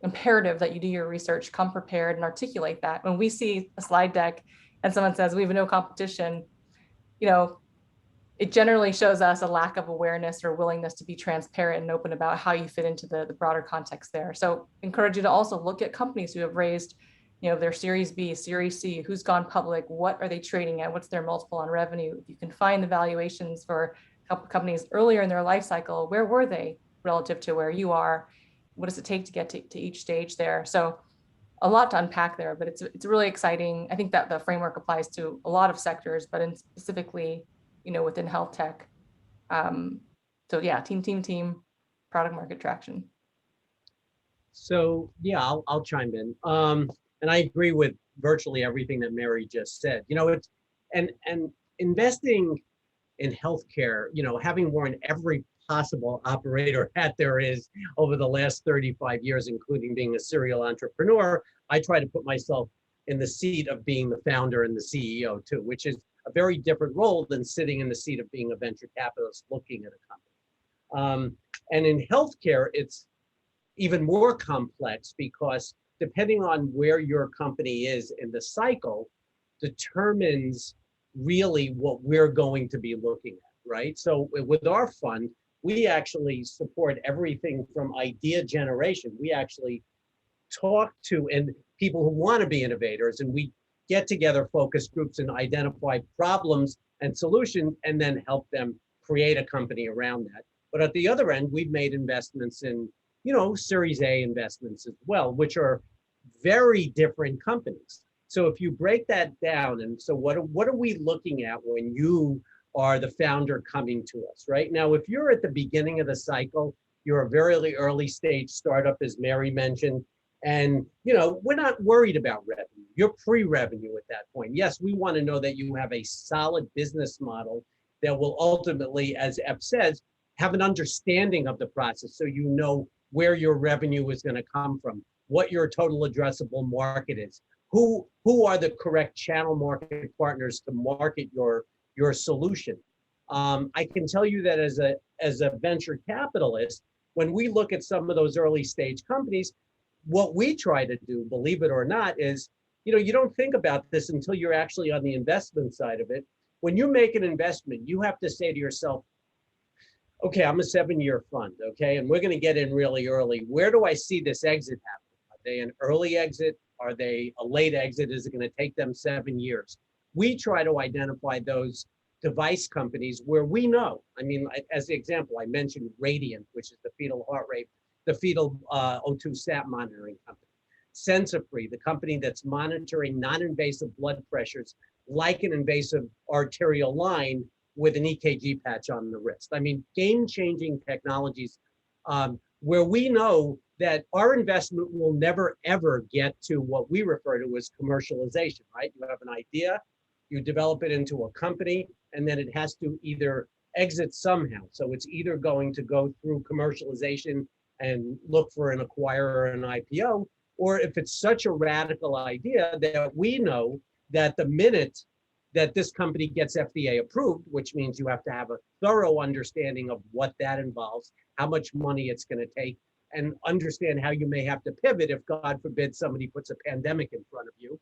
imperative that you do your research, come prepared and articulate that. When we see a slide deck and someone says we have no competition, it generally shows us a lack of awareness or willingness to be transparent and open about how you fit into the broader context there. So encourage you to also look at companies who have raised their Series B, Series C, who's gone public, what are they trading at, what's their multiple on revenue. If you can find the valuations for companies earlier in their life cycle, where were they relative to where you are? What does it take to get to each stage there? So a lot to unpack there, but it's really exciting. I think that the framework applies to a lot of sectors, but in specifically, within health tech. So yeah, team, product market traction. So yeah, I'll chime in. And I agree with virtually everything that Mary just said. It's and investing in healthcare, having worn every possible operator hat there is over the last 35 years, including being a serial entrepreneur. I try to put myself in the seat of being the founder and the CEO too, which is a very different role than sitting in the seat of being a venture capitalist looking at a company. And in healthcare, it's even more complex because depending on where your company is in the cycle determines really what we're going to be looking at, right? So with our fund, we actually support everything from idea generation. We actually talk to and people who want to be innovators, and we get together focus groups and identify problems and solutions and then help them create a company around that. But at the other end, we've made investments in, Series A investments as well, which are very different companies. So if you break that down, and so what are we looking at when you are the founder coming to us, right? Now, if you're at the beginning of the cycle, you're a very early stage startup, as Mary mentioned, and we're not worried about revenue. You're pre-revenue at that point. Yes, we want to know that you have a solid business model that will ultimately, as Ep says, have an understanding of the process so you know where your revenue is going to come from, what your total addressable market is, who are the correct channel market partners to market your solution. I can tell you that as a venture capitalist, when we look at some of those early stage companies, what we try to do, believe it or not, is, you don't think about this until you're actually on the investment side of it. When you make an investment, you have to say to yourself, okay, I'm a 7-year fund, okay, and we're going to get in really early. Where do I see this exit happening? Are they an early exit? Are they a late exit? Is it going to take them 7 years? We try to identify those device companies where we know. I mean, as the example, I mentioned Radiant, which is the fetal heart rate, the fetal O2 sat monitoring company. Sensafree, the company that's monitoring non-invasive blood pressures like an invasive arterial line with an EKG patch on the wrist. I mean, game-changing technologies where we know that our investment will never, ever get to what we refer to as commercialization, right? You have an idea, you develop it into a company, and then it has to either exit somehow. So it's either going to go through commercialization and look for an acquirer or an IPO, or if it's such a radical idea that we know that the minute that this company gets FDA approved, which means you have to have a thorough understanding of what that involves, how much money it's going to take, and understand how you may have to pivot if, God forbid, somebody puts a pandemic in front of you.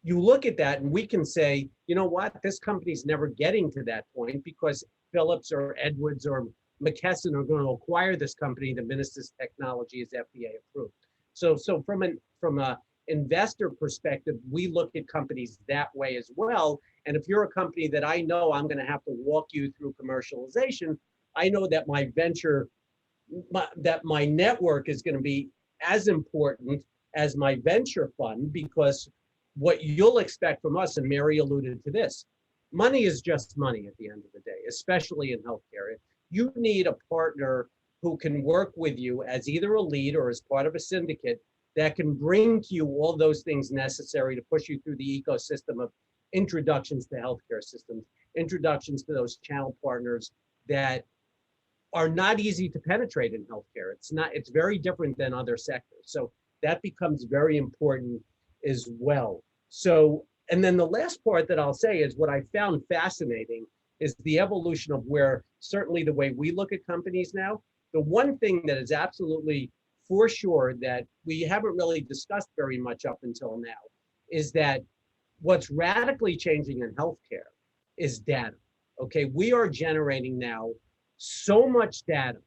You look at that and we can say, you know what, this company's never getting to that point because Philips or Edwards or McKesson are going to acquire this company the minute this technology is FDA approved. So from a investor perspective, we look at companies that way as well. And if you're a company that I know I'm going to have to walk you through commercialization, I know that my network is going to be as important as my venture fund, because what you'll expect from us, and Mary alluded to this, money is just money at the end of the day, especially in healthcare. You need a partner who can work with you as either a lead or as part of a syndicate that can bring to you all those things necessary to push you through the ecosystem of introductions to healthcare systems, introductions to those channel partners that are not easy to penetrate in healthcare. It's very different than other sectors. So that becomes very important as well. So, and then the last part that I'll say is what I found fascinating is the evolution of where certainly the way we look at companies now. The one thing that is absolutely for sure that we haven't really discussed very much up until now is that what's radically changing in healthcare is data. Okay, we are generating now so much data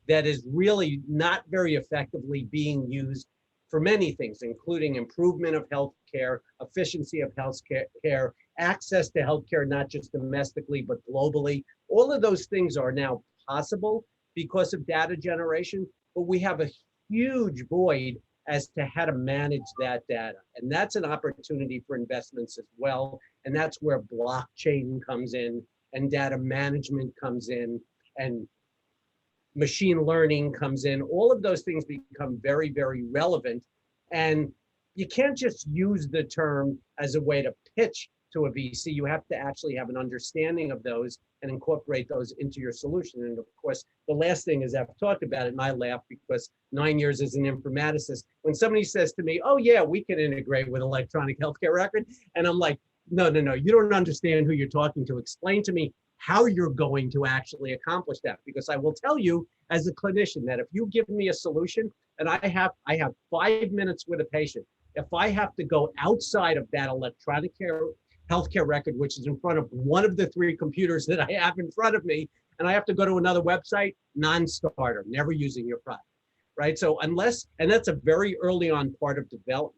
that is really not very effectively being used for many things, including improvement of healthcare, efficiency of healthcare, access to healthcare, not just domestically, but globally. All of those things are now possible because of data generation, but we have a huge void as to how to manage that data. And that's an opportunity for investments as well. And that's where blockchain comes in and data management comes in and machine learning comes in. All of those things become very, very relevant. And you can't just use the term as a way to pitch to a VC, you have to actually have an understanding of those and incorporate those into your solution. And of course, the last thing is I've talked about it, and I laugh because 9 years as an informaticist, when somebody says to me, oh yeah, we can integrate with electronic healthcare record. And I'm like, no, you don't understand who you're talking to. Explain to me how you're going to actually accomplish that. Because I will tell you as a clinician that if you give me a solution and I have 5 minutes with a patient, if I have to go outside of that electronic healthcare record, which is in front of one of the 3 computers that I have in front of me, and I have to go to another website, non-starter, never using your product, right? So and that's a very early on part of development.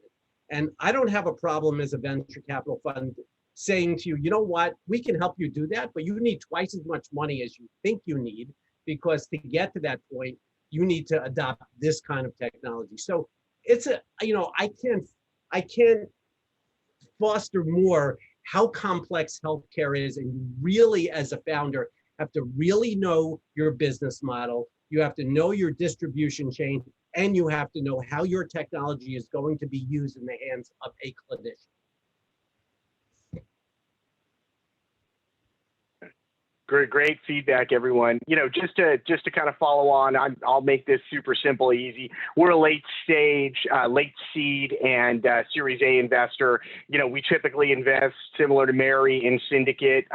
And I don't have a problem as a venture capital fund saying to you, you know what, we can help you do that, but you need twice as much money as you think you need, because to get to that point, you need to adopt this kind of technology. So it's I can't foster more how complex healthcare is. And you really, as a founder, have to really know your business model. You have to know your distribution chain, and you have to know how your technology is going to be used in the hands of a clinician. Great feedback, everyone. Just to kind of follow on, I'll make this super simple, easy. We're a late seed and Series A investor. We typically invest similar to Mary in syndicate.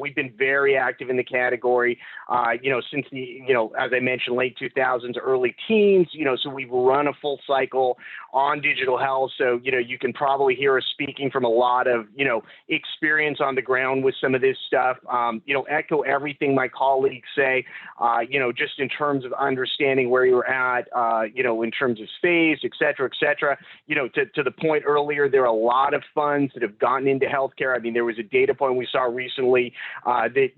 We've been very active in the category, since the, as I mentioned, late 2000s, early teens, so we've run a full cycle on digital health. So, you can probably hear us speaking from a lot of, experience on the ground with some of this stuff. Echo everything my colleagues say, just in terms of understanding where you're at, in terms of space, et cetera, to the point earlier, there are a lot of funds that have gotten into healthcare. I mean, there was a data point we saw recently that,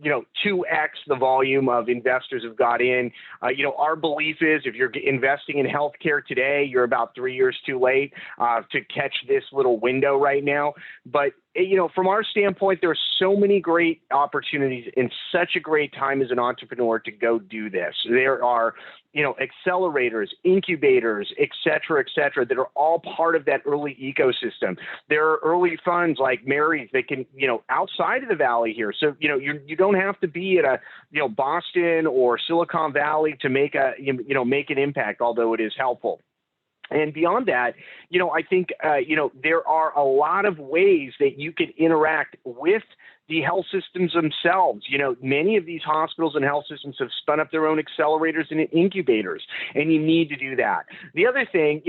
2x the volume of investors have got in. Our belief is if you're investing in healthcare today, you're about 3 years too late to catch this little window right now. But from our standpoint, there are so many great opportunities and such a great time as an entrepreneur to go do this. There are, accelerators, incubators, et cetera, that are all part of that early ecosystem. There are early funds like Mary's that can, outside of the Valley here. So, you don't have to be at a, Boston or Silicon Valley to make make an impact, although it is helpful. And beyond that, I think, there are a lot of ways that you can interact with the health systems themselves. Many of these hospitals and health systems have spun up their own accelerators and incubators, and you need to do that. The other thing,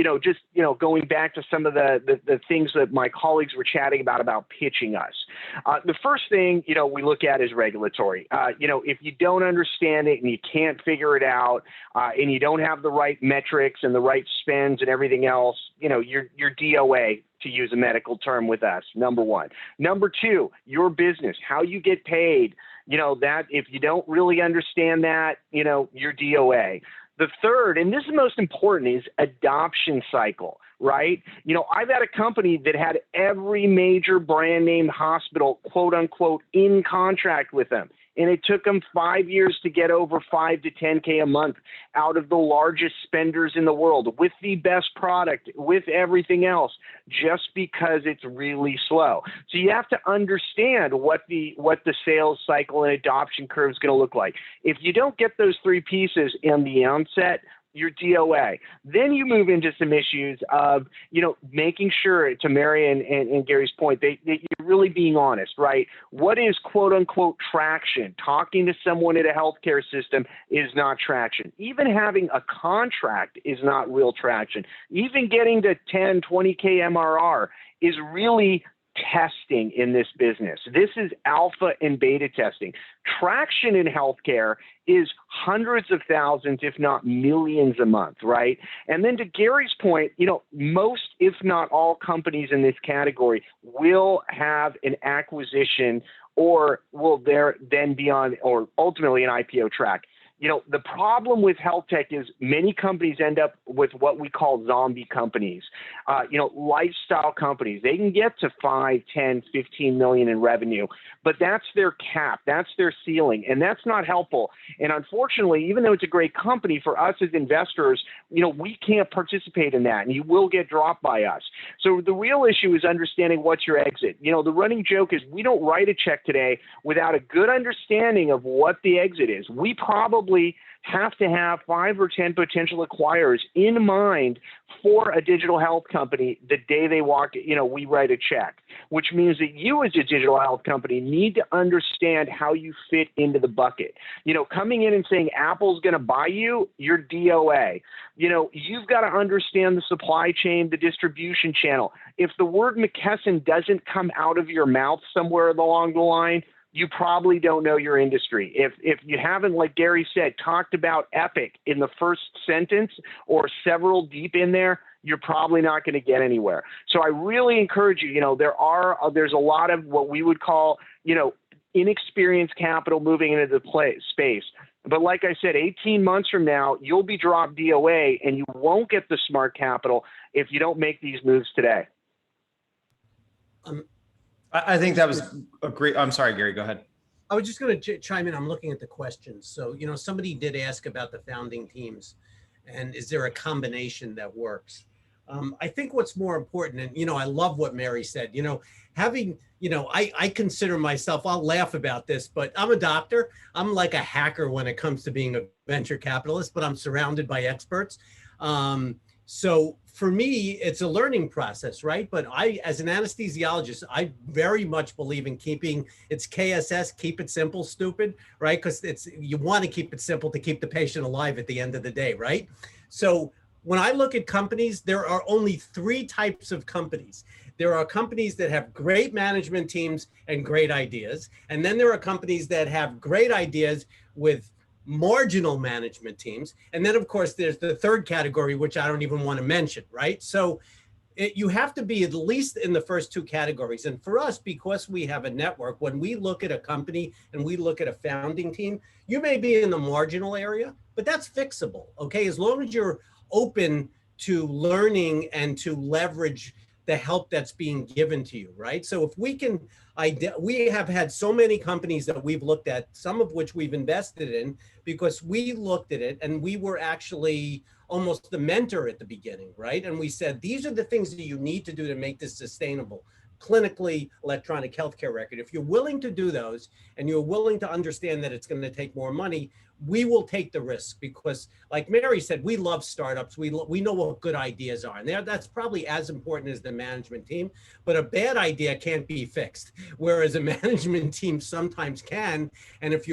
going back to some of the things that my colleagues were chatting about pitching us. The first thing, we look at is regulatory. If you don't understand it and you can't figure it out, and you don't have the right metrics and the right spends and everything else, you're DOA, to use a medical term with us, number one. Number two, your business, how you get paid, that if you don't really understand that, you're DOA. The third, and this is most important, is adoption cycle, right? I've had a company that had every major brand name hospital, quote unquote, in contract with them. And it took them 5 years to get over 5 to 10K a month out of the largest spenders in the world with the best product, with everything else, just because it's really slow. So you have to understand what the sales cycle and adoption curve is going to look like. If you don't get those 3 pieces in the onset, you're DOA. Then you move into some issues of, making sure, to Mary and Gary's point, that you're really being honest, right? What is quote unquote traction? Talking to someone at a healthcare system is not traction. Even having a contract is not real traction. Even getting to 10, 20K MRR is really testing in this business. This is alpha and beta testing. Traction in healthcare is hundreds of thousands, if not millions a month, right? And then to Gary's point, most, if not all companies in this category will have an acquisition or will there then be on, or ultimately an IPO track. The problem with health tech is many companies end up with what we call zombie companies, lifestyle companies. They can get to 5, 10, 15 million in revenue, but that's their cap, that's their ceiling, and that's not helpful. And unfortunately, even though it's a great company, for us as investors, we can't participate in that, and you will get dropped by us. So the real issue is understanding what's your exit. The running joke is we don't write a check today without a good understanding of what the exit is. We probably have to have 5 or 10 potential acquirers in mind for a digital health company the day they walk, we write a check, which means that you as a digital health company need to understand how you fit into the bucket. Coming in and saying Apple's going to buy you, you're DOA. You've got to understand the supply chain, the distribution channel. If the word McKesson doesn't come out of your mouth somewhere along the line, you probably don't know your industry. If you haven't, like Gary said, talked about Epic in the first sentence or several deep in there, you're probably not going to get anywhere. So I really encourage you, there's a lot of what we would call, inexperienced capital moving into the space. But like I said, 18 months from now, you'll be dropped DOA and you won't get the smart capital if you don't make these moves today. I think that was a great, I'm sorry, Gary, go ahead. I was just going to chime in. I'm looking at the questions. So, somebody did ask about the founding teams and is there a combination that works? I think what's more important, and, I love what Mary said, having, I consider myself, I'll laugh about this, but I'm a doctor. I'm like a hacker when it comes to being a venture capitalist, but I'm surrounded by experts. So for me, it's a learning process, right? But as an anesthesiologist, I very much believe in keeping, it's KSS, keep it simple, stupid, right? Because you want to keep it simple to keep the patient alive at the end of the day, right? So when I look at companies, there are only 3 types of companies. There are companies that have great management teams and great ideas. And then there are companies that have great ideas with marginal management teams. And then, of course, there's the third category, which I don't even want to mention, right? So you have to be at least in the first 2 categories. And for us, because we have a network, when we look at a company and we look at a founding team, you may be in the marginal area, but that's fixable, okay? As long as you're open to learning and to leverage the help that's being given to you, right? So if we can, we have had so many companies that we've looked at, some of which we've invested in because we looked at it and we were actually almost the mentor at the beginning, right? And we said, these are the things that you need to do to make this sustainable. Clinically electronic healthcare record. If you're willing to do those and you're willing to understand that it's going to take more money, we will take the risk because like Mary said, we love startups. We know what good ideas are. And that's probably as important as the management team, but a bad idea can't be fixed. Whereas a management team sometimes can. And if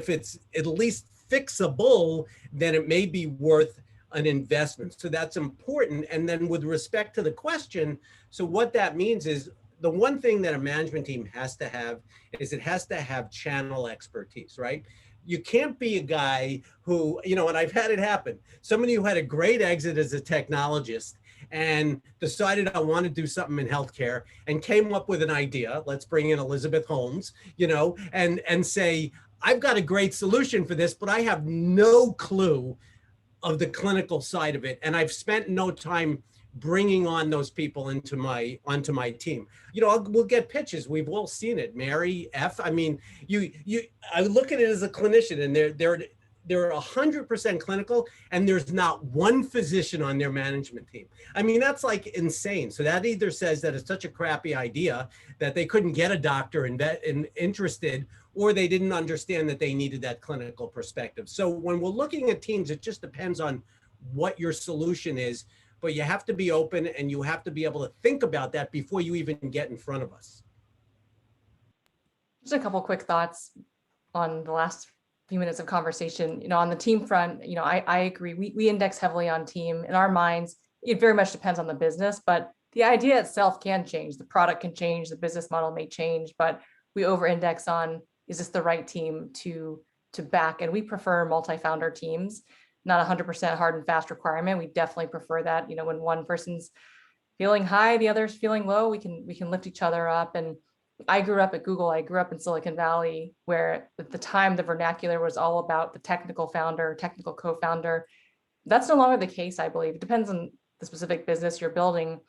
it's at least fixable, then it may be worth an investment. So that's important. And then with respect to the question, so what that means is the one thing that a management team has to have is it has to have channel expertise, right? You can't be a guy who, and I've had it happen. Somebody who had a great exit as a technologist and decided I want to do something in healthcare and came up with an idea. Let's bring in Elizabeth Holmes, and say, I've got a great solution for this, but I have no clue of the clinical side of it. And I've spent no time bringing on those people onto my team. We'll get pitches. We've all seen it. Mary F. I mean, I look at it as a clinician, and they're 100% clinical, and there's not one physician on their management team. I mean, that's like insane. So that either says that it's such a crappy idea that they couldn't get a doctor interested, or they didn't understand that they needed that clinical perspective. So when we're looking at teams, it just depends on what your solution is. But you have to be open and you have to be able to think about that before you even get in front of us. Just a couple quick thoughts on the last few minutes of conversation. On the team front, I agree. We index heavily on team. In our minds, it very much depends on the business, but the idea itself can change. The product can change, the business model may change, but we over-index on, is this the right team to back? And we prefer multi-founder teams. Not 100% hard and fast requirement. We definitely prefer that. When one person's feeling high, the other's feeling low, we can lift each other up. And I grew up at Google. I grew up in Silicon Valley, where at the time the vernacular was all about the technical founder, technical co-founder. That's no longer the case, I believe. It depends on the specific business you're building,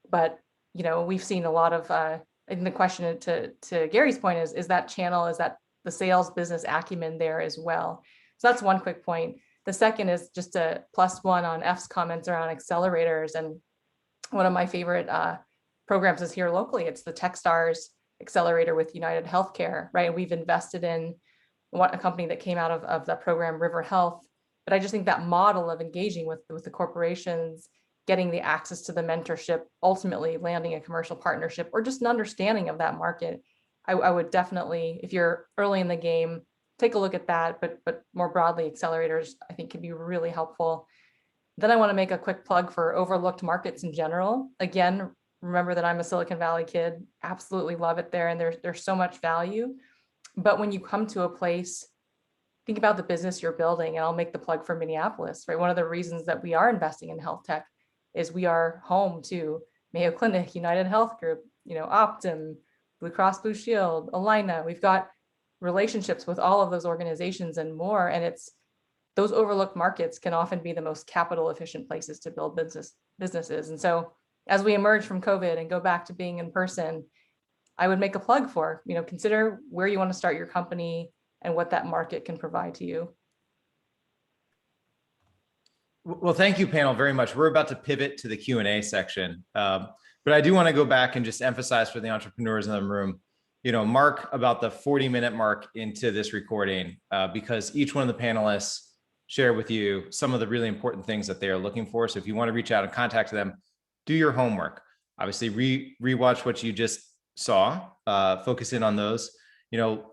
but we've seen a lot of. And the question to Gary's point is that channel, is that the sales business acumen there as well? So that's one quick point. The second is just a +1 on F's comments around accelerators. And one of my favorite programs is here locally. It's the Techstars Accelerator with United Healthcare, right? We've invested in a company that came out of that program, River Health. But I just think that model of engaging with the corporations, getting the access to the mentorship, ultimately landing a commercial partnership, or just an understanding of that market, I would definitely, if you're early in the game, take a look at that. But more broadly, accelerators, I think, can be really helpful. Then I want to make a quick plug for overlooked markets in general. Again, remember that I'm a Silicon Valley kid, absolutely love it there, and there's so much value. But when you come to a place, think about the business you're building, and I'll make the plug for Minneapolis, right? One of the reasons that we are investing in health tech is we are home to Mayo Clinic, United Health Group, Optum, Blue Cross Blue Shield, Allina. We've got relationships with all of those organizations and more. And it's those overlooked markets can often be the most capital efficient places to build businesses. And so as we emerge from COVID and go back to being in person, I would make a plug for, consider where you want to start your company and what that market can provide to you. Well, thank you, panel, very much. We're about to pivot to the Q&A section, but I do want to go back and just emphasize for the entrepreneurs in the room, mark about the 40-minute mark into this recording, because each one of the panelists share with you some of the really important things that they are looking for. So if you want to reach out and contact them, do your homework. Obviously, rewatch what you just saw, focus in on those.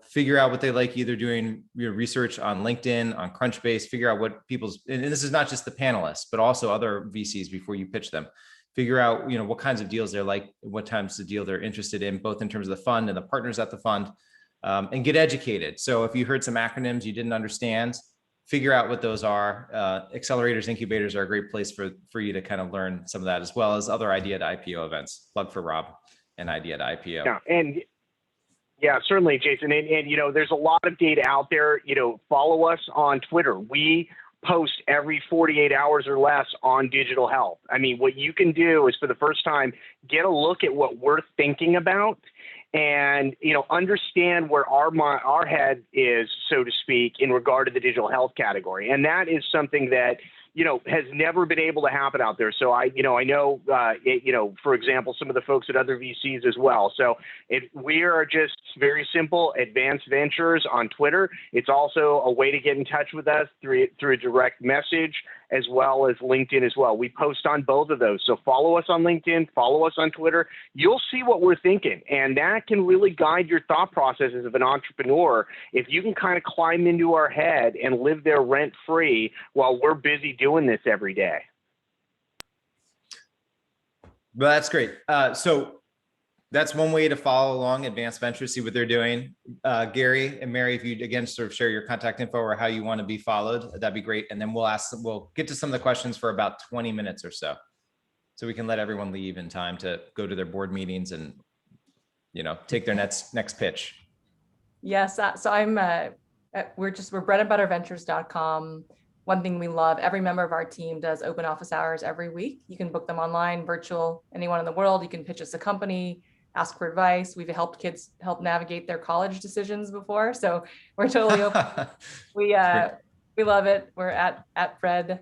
Figure out what they like, either doing research on LinkedIn, on Crunchbase, figure out what and this is not just the panelists, but also other VCs before you pitch them. Figure out, what kinds of deals they're like, what types of deal they're interested in, both in terms of the fund and the partners at the fund, and get educated. So if you heard some acronyms you didn't understand, figure out what those are. Accelerators, incubators are a great place for you to kind of learn some of that, as well as other Idea to IPO events. Plug for Rob and Idea to IPO. Yeah, and yeah, certainly, Jason. And there's a lot of data out there. Follow us on Twitter. We post every 48 hours or less on digital health. I mean, what you can do is, for the first time, get a look at what we're thinking about, and understand where our head is, so to speak, in regard to the digital health category. And that is something that has never been able to happen out there. So I know, for example, some of the folks at other VCs as well. So we are just very simple, Advanced Ventures on Twitter. It's also a way to get in touch with us through a direct message, as well as LinkedIn as well. We post on both of those. So follow us on LinkedIn, follow us on Twitter. You'll see what we're thinking. And that can really guide your thought processes of an entrepreneur. If you can kind of climb into our head and live there rent free while we're busy doing this every day. Well, that's great. So that's one way to follow along Advanced Ventures, see what they're doing. Gary and Mary, if you again sort of share your contact info or how you want to be followed, that'd be great. And then we'll get to some of the questions for about 20 minutes or so we can let everyone leave in time to go to their board meetings and take their next pitch. Yes. So I'm we're breadandbutterventures.com. One thing we love, every member of our team does open office hours every week. You can book them online, virtual, anyone in the world. You can pitch us a company, ask for advice. We've helped kids navigate their college decisions before. So we're totally open. We love it. We're at Bread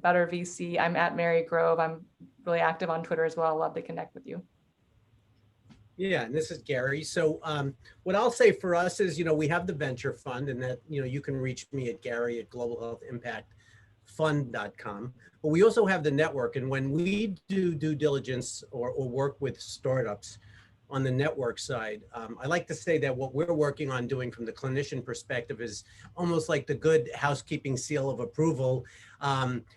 Butter VC. I'm at Mary Grove. I'm really active on Twitter as well. Love to connect with you. Yeah, and this is Gary. So what I'll say for us is, we have the venture fund, and that, you can reach me at Gary@globalhealthimpactfund.com. But we also have the network. And when we do due diligence or work with startups on the network side, I like to say that what we're working on doing from the clinician perspective is almost like the good housekeeping seal of approval.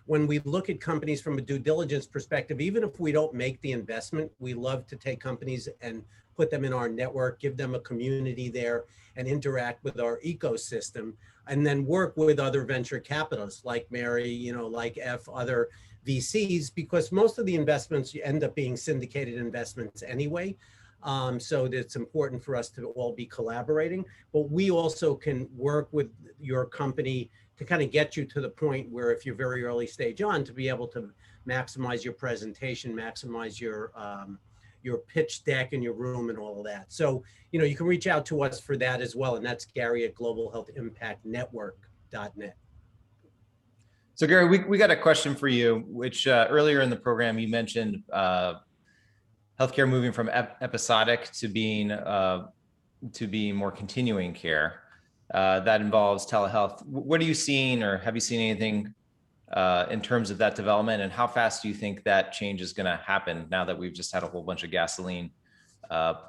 When we look at companies from a due diligence perspective, even if we don't make the investment, we love to take companies and put them in our network, give them a community there, and interact with our ecosystem, and then work with other venture capitalists like Mary, like F, other VCs, because most of the investments end up being syndicated investments anyway. So that it's important for us to all be collaborating, but we also can work with your company to kind of get you to the point where if you're very early stage on, to be able to maximize your presentation, maximize your pitch deck in your room and all of that. So, you know, you can reach out to us for that as well. And that's Gary at globalhealthimpactnetwork.net. So Gary, we got a question for you, which earlier in the program, you mentioned healthcare moving from episodic to being more continuing care. That involves telehealth. What are you seeing, or have you seen anything in terms of that development, and how fast do you think that change is going to happen now that we've just had a whole bunch of gasoline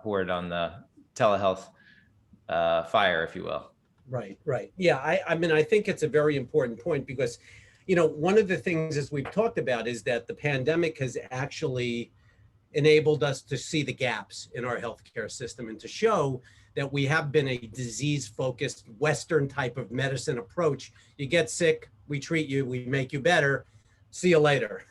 poured on the telehealth fire, if you will? Right. Yeah, I mean, I think it's a very important point because, you know, one of the things as we've talked about is that the pandemic has actually enabled us to see the gaps in our healthcare system and to show that we have been a disease-focused Western type of medicine approach. You get sick, we treat you, we make you better, see you later.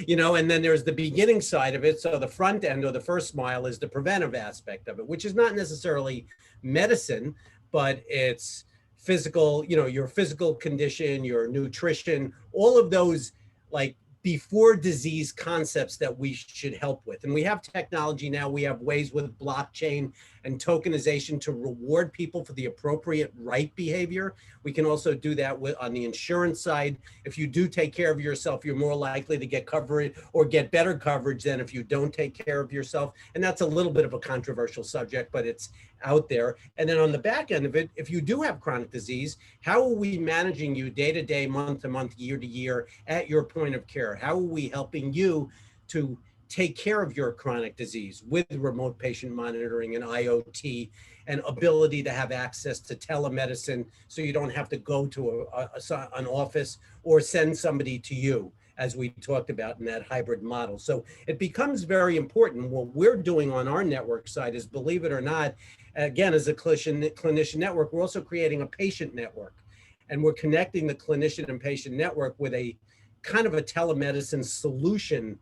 You know, and then there's the beginning side of it. So the front end or the first mile is the preventive aspect of it, which is not necessarily medicine, but it's physical, you know, your physical condition, your nutrition, all of those like before disease concepts that we should help with. And we have technology now, we have ways with blockchain and tokenization to reward people for the appropriate right behavior. We can also do that on the insurance side. If you do take care of yourself, you're more likely to get coverage or get better coverage than if you don't take care of yourself. And that's a little bit of a controversial subject, but it's out there. And then on the back end of it, if you do have chronic disease, how are we managing you day to day, month to month, year to year at your point of care? How are we helping you to take care of your chronic disease with remote patient monitoring and IoT and ability to have access to telemedicine so you don't have to go to an office or send somebody to you, as we talked about in that hybrid model. So it becomes very important. What we're doing on our network side is, believe it or not, again, as a clinician network, we're also creating a patient network. And we're connecting the clinician and patient network with a kind of a telemedicine solution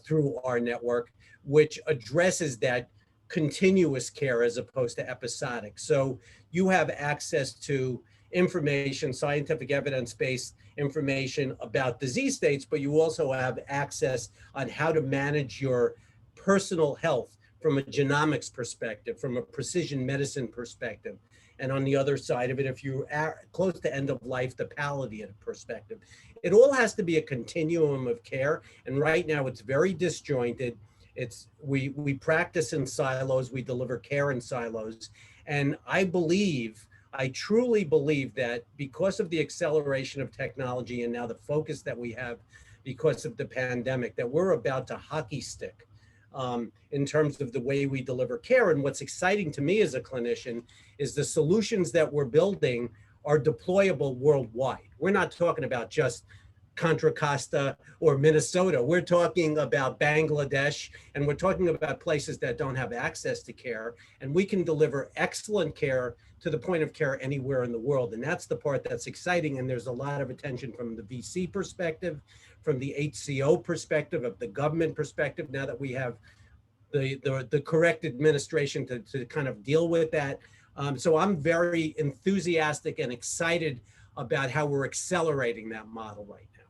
through our network, which addresses that continuous care as opposed to episodic. So you have access to information, scientific evidence-based information about disease states, but you also have access on how to manage your personal health from a genomics perspective, from a precision medicine perspective. And on the other side of it, if you're close to end of life, the palliative perspective. It all has to be a continuum of care. And right now it's very disjointed. We practice in silos, we deliver care in silos. And I truly believe that because of the acceleration of technology and now the focus that we have because of the pandemic, that we're about to hockey stick in terms of the way we deliver care. And what's exciting to me as a clinician is the solutions that we're building are deployable worldwide. We're not talking about just Contra Costa or Minnesota. We're talking about Bangladesh, and we're talking about places that don't have access to care. And we can deliver excellent care to the point of care anywhere in the world. And that's the part that's exciting. And there's a lot of attention from the VC perspective, from the HCO perspective, of the government perspective, now that we have the correct administration to kind of deal with that. So I'm very enthusiastic and excited about how we're accelerating that model right now.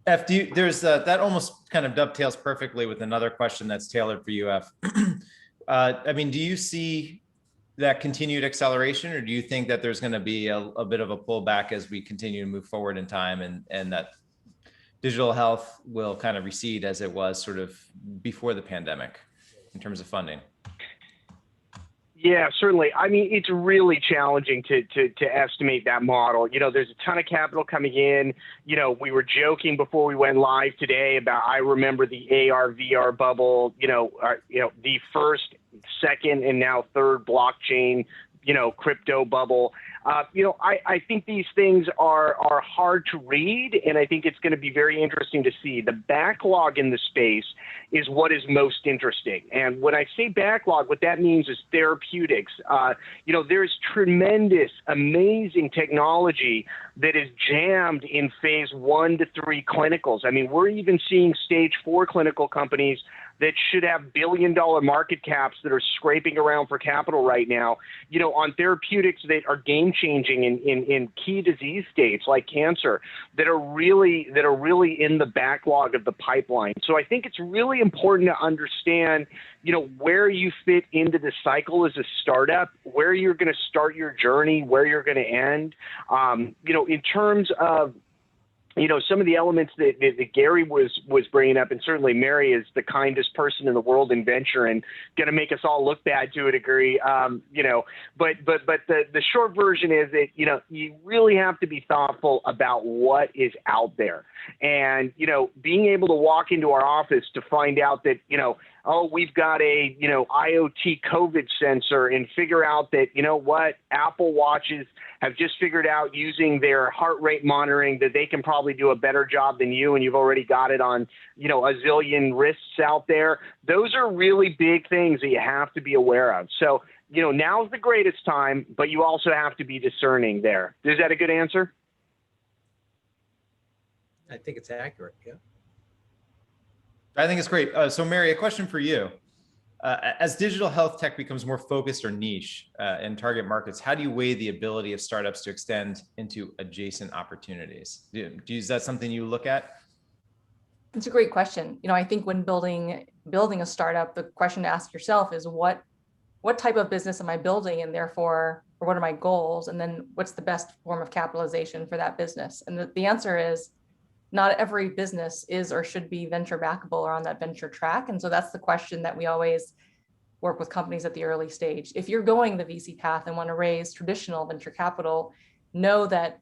F, there's that almost kind of dovetails perfectly with another question that's tailored for you, F. I mean, do you see that continued acceleration, or do you think that there's going to be a bit of a pullback as we continue to move forward in time, and that digital health will kind of recede as it was sort of before the pandemic in terms of funding? Yeah, certainly. I mean, it's really challenging to estimate that model. You know, there's a ton of capital coming in. You know, we were joking before we went live today about, I remember the AR, VR bubble, the first, second, and now third blockchain, crypto bubble. I think these things are hard to read, and I think it's going to be very interesting to see. The backlog in the space is what is most interesting. And when I say backlog, what that means is therapeutics. There's tremendous, amazing technology that is jammed in phase 1 to 3 clinicals. I mean, we're even seeing stage 4 clinical companies that should have billion-dollar market caps that are scraping around for capital right now, on therapeutics that are game-changing in key disease states like cancer that are really in the backlog of the pipeline. So I think it's really important to understand, where you fit into the cycle as a startup, where you're going to start your journey, where you're going to end. In terms of some of the elements that Gary was bringing up, and certainly Mary is the kindest person in the world in venture and going to make us all look bad to a degree. But the short version is that, you really have to be thoughtful about what is out there. And, being able to walk into our office to find out that, we've got a, IoT COVID sensor, and figure out that, Apple Watches have just figured out using their heart rate monitoring that they can probably do a better job than you, and you've already got it on, a zillion wrists out there. Those are really big things that you have to be aware of. So, now's the greatest time, but you also have to be discerning there. Is that a good answer? I think it's accurate. Yeah. I think it's great. So Mary, a question for you. As digital health tech becomes more focused or niche in target markets, how do you weigh the ability of startups to extend into adjacent opportunities? Is that something you look at? It's a great question. I think when building a startup, the question to ask yourself is what type of business am I building, and therefore, or what are my goals? And then what's the best form of capitalization for that business? And the answer is not every business is or should be venture backable or on that venture track. And so that's the question that we always work with companies at the early stage. If you're going the VC path and want to raise traditional venture capital, know that,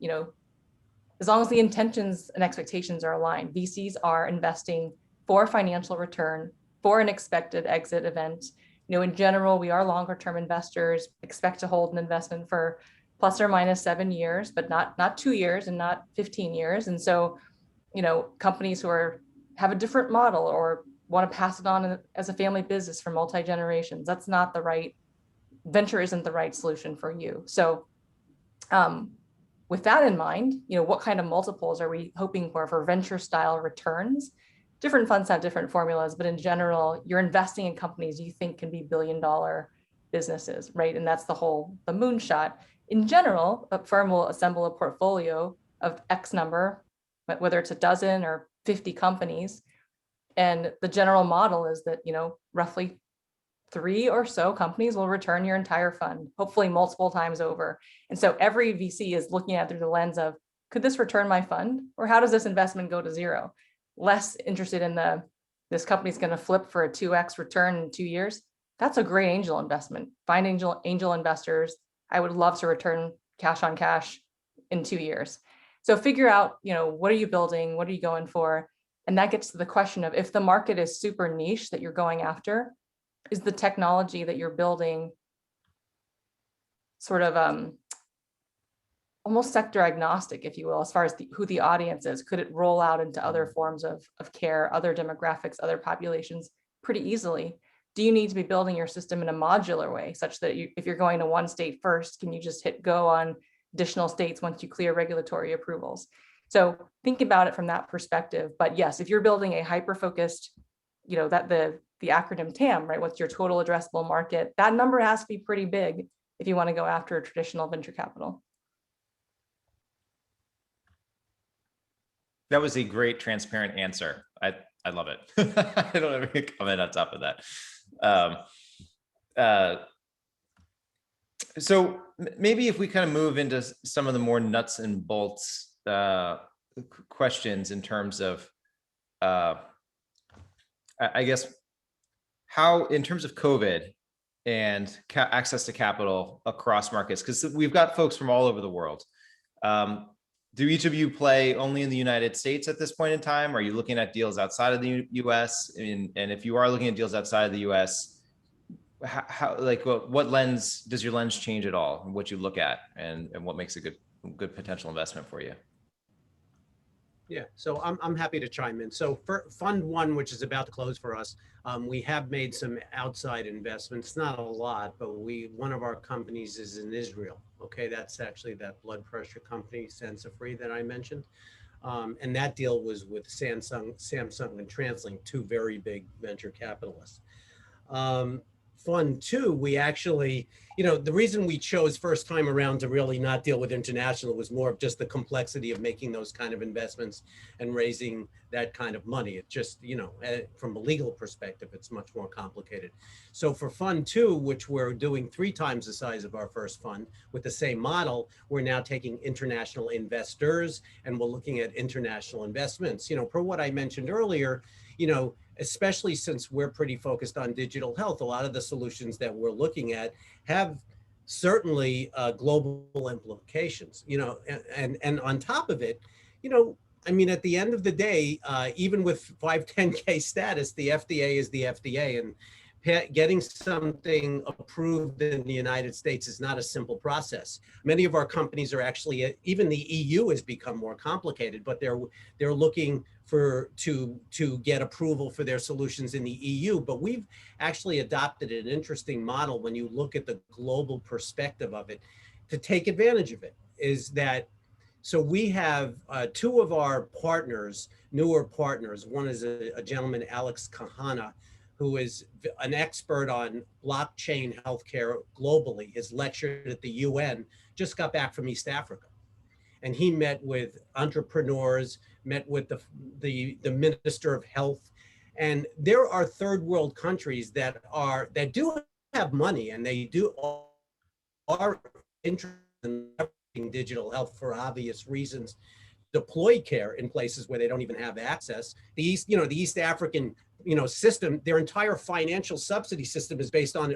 as long as the intentions and expectations are aligned, VCs are investing for financial return, for an expected exit event. In general, we are longer term investors, expect to hold an investment for plus or minus 7 years, but not 2 years and not 15 years. And so, companies who have a different model or want to pass it on as a family business for multi-generations, that's not the right, venture isn't the right solution for you. So with that in mind, what kind of multiples are we hoping for venture style returns? Different funds have different formulas, but in general, you're investing in companies you think can be billion-dollar businesses, right? And that's the moonshot. In general, a firm will assemble a portfolio of X number, whether it's a dozen or 50 companies. And the general model is that, roughly 3 or so companies will return your entire fund, hopefully multiple times over. And so every VC is looking at it through the lens of, could this return my fund? Or how does this investment go to zero? Less interested in this company's going to flip for a 2x return in 2 years. That's a great angel investment. Find angel investors. I would love to return cash on cash in 2 years. So figure out, what are you building? What are you going for? And that gets to the question of, if the market is super niche that you're going after, is the technology that you're building sort of almost sector agnostic, if you will, as far as who the audience is? Could it roll out into other forms of care, other demographics, other populations pretty easily? Do you need to be building your system in a modular way, such that if you're going to one state first, can you just hit go on additional states once you clear regulatory approvals? So think about it from that perspective. But yes, if you're building a hyper-focused, that the acronym TAM, right? What's your total addressable market? That number has to be pretty big if you want to go after traditional venture capital. That was a great, transparent answer. I love it. I don't have any comment on top of that. So maybe if we kind of move into some of the more nuts and bolts questions in terms of, I guess, how, in terms of COVID and access to capital across markets, because we've got folks from all over the world. Do each of you play only in the United States at this point in time? Are you looking at deals outside of the US? And if you are looking at deals outside of the US, what lens does your lens change at all? What you look at and what makes a good potential investment for you? Yeah, so I'm happy to chime in. So for Fund 1, which is about to close for us, we have made some outside investments, not a lot, but one of our companies is in Israel. Okay, that's actually that blood pressure company, Sensafree, that I mentioned. And that deal was with Samsung and TransLink, two very big venture capitalists. Fund two, we actually, the reason we chose first time around to really not deal with international was more of just the complexity of making those kind of investments and raising that kind of money. It just, from a legal perspective, it's much more complicated. So for fund two, which we're doing 3 times the size of our first fund with the same model, we're now taking international investors and we're looking at international investments. Per what I mentioned earlier, especially since we're pretty focused on digital health, a lot of the solutions that we're looking at have certainly global implications, and on top of it, at the end of the day, even with 510K status, the FDA is the FDA, and getting something approved in the United States is not a simple process. Many of our companies are actually, even the EU has become more complicated, but they're looking to get approval for their solutions in the EU. But we've actually adopted an interesting model when you look at the global perspective of it to take advantage of it, is that so we have 2 of our partners, newer partners. One is a gentleman, Alex Kahana, who is an expert on blockchain healthcare globally, has lectured at the UN, just got back from East Africa. And he met with entrepreneurs, met with the Minister of Health. And there are third world countries that do have money, and they are interested in digital health for obvious reasons, deploy care in places where they don't even have access. The East African system, their entire financial subsidy system is based on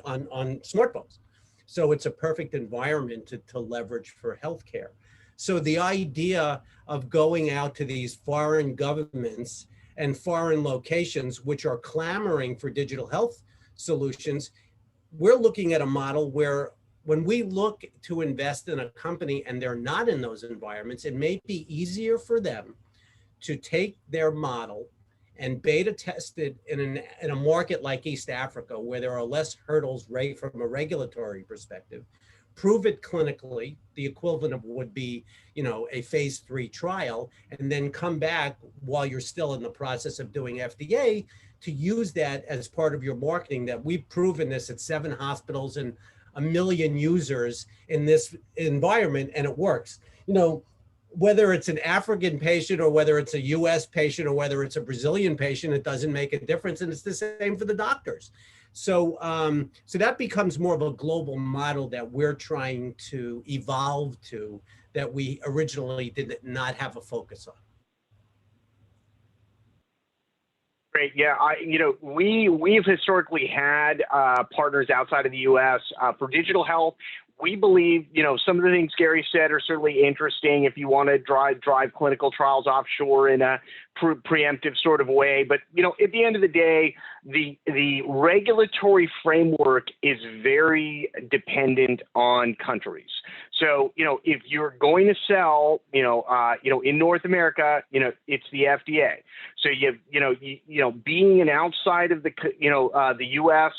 smartphones. So it's a perfect environment to leverage for healthcare. So the idea of going out to these foreign governments and foreign locations, which are clamoring for digital health solutions, we're looking at a model where when we look to invest in a company and they're not in those environments, it may be easier for them to take their model and beta test it in a market like East Africa, where there are less hurdles from a regulatory perspective, prove it clinically, the equivalent of would be, a phase 3 trial, and then come back while you're still in the process of doing FDA to use that as part of your marketing, that we've proven this at 7 hospitals and 1 million users in this environment, and it works. Whether it's an African patient or whether it's a US patient or whether it's a Brazilian patient, it doesn't make a difference. And it's the same for the doctors. So, so that becomes more of a global model that we're trying to evolve to, that we originally did not have a focus on. Great. Yeah, we've historically had partners outside of the U.S. For digital health. We believe, some of the things Gary said are certainly interesting if you want to drive clinical trials offshore in a preemptive sort of way. But, at the end of the day, the regulatory framework is very dependent on countries. So, if you're going to sell, in North America, it's the FDA. So being an outside of the U.S.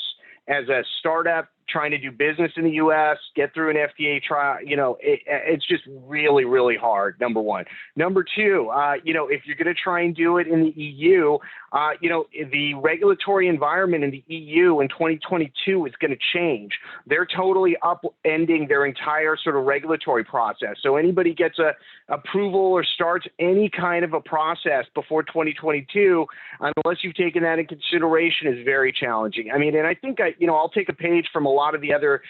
as a startup trying to do business in the U.S., get through an FDA trial, it's just really, really hard, number one. Number two, if you're going to try and do it in the EU, the regulatory environment in the EU in 2022 is going to change. They're totally upending their entire sort of regulatory process. So anybody gets a approval or starts any kind of a process before 2022, unless you've taken that in consideration, is very challenging. I mean, and I think I'll take a page from a lot of the other,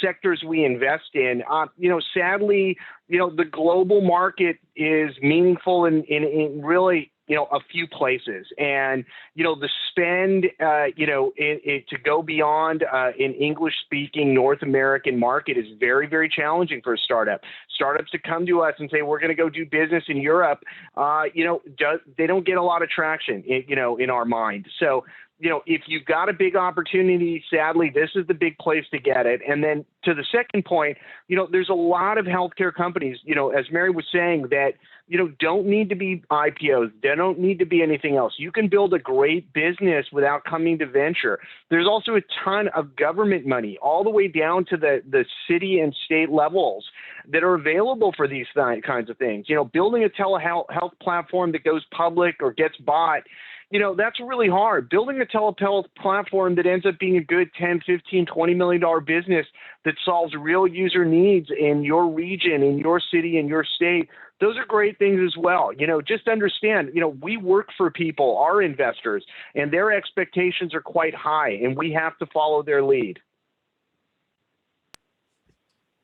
sectors we invest in. Sadly, the global market is meaningful in really, a few places. And, the spend, to go beyond an English-speaking North American market is very, very challenging for a startup. Startups to come to us and say, we're going to go do business in Europe, they don't get a lot of traction, in our mind. So, if you've got a big opportunity, sadly, this is the big place to get it. And then to the second point, there's a lot of healthcare companies, as Mary was saying, that, don't need to be IPOs. They don't need to be anything else. You can build a great business without coming to venture. There's also a ton of government money all the way down to the city and state levels that are available for these kinds of things. Building a telehealth platform that goes public or gets bought, that's really hard. Building a telehealth platform that ends up being a good 10, 15, $20 million business that solves real user needs in your region, in your city, in your state, those are great things as well. Just understand, we work for people, our investors, and their expectations are quite high, and we have to follow their lead.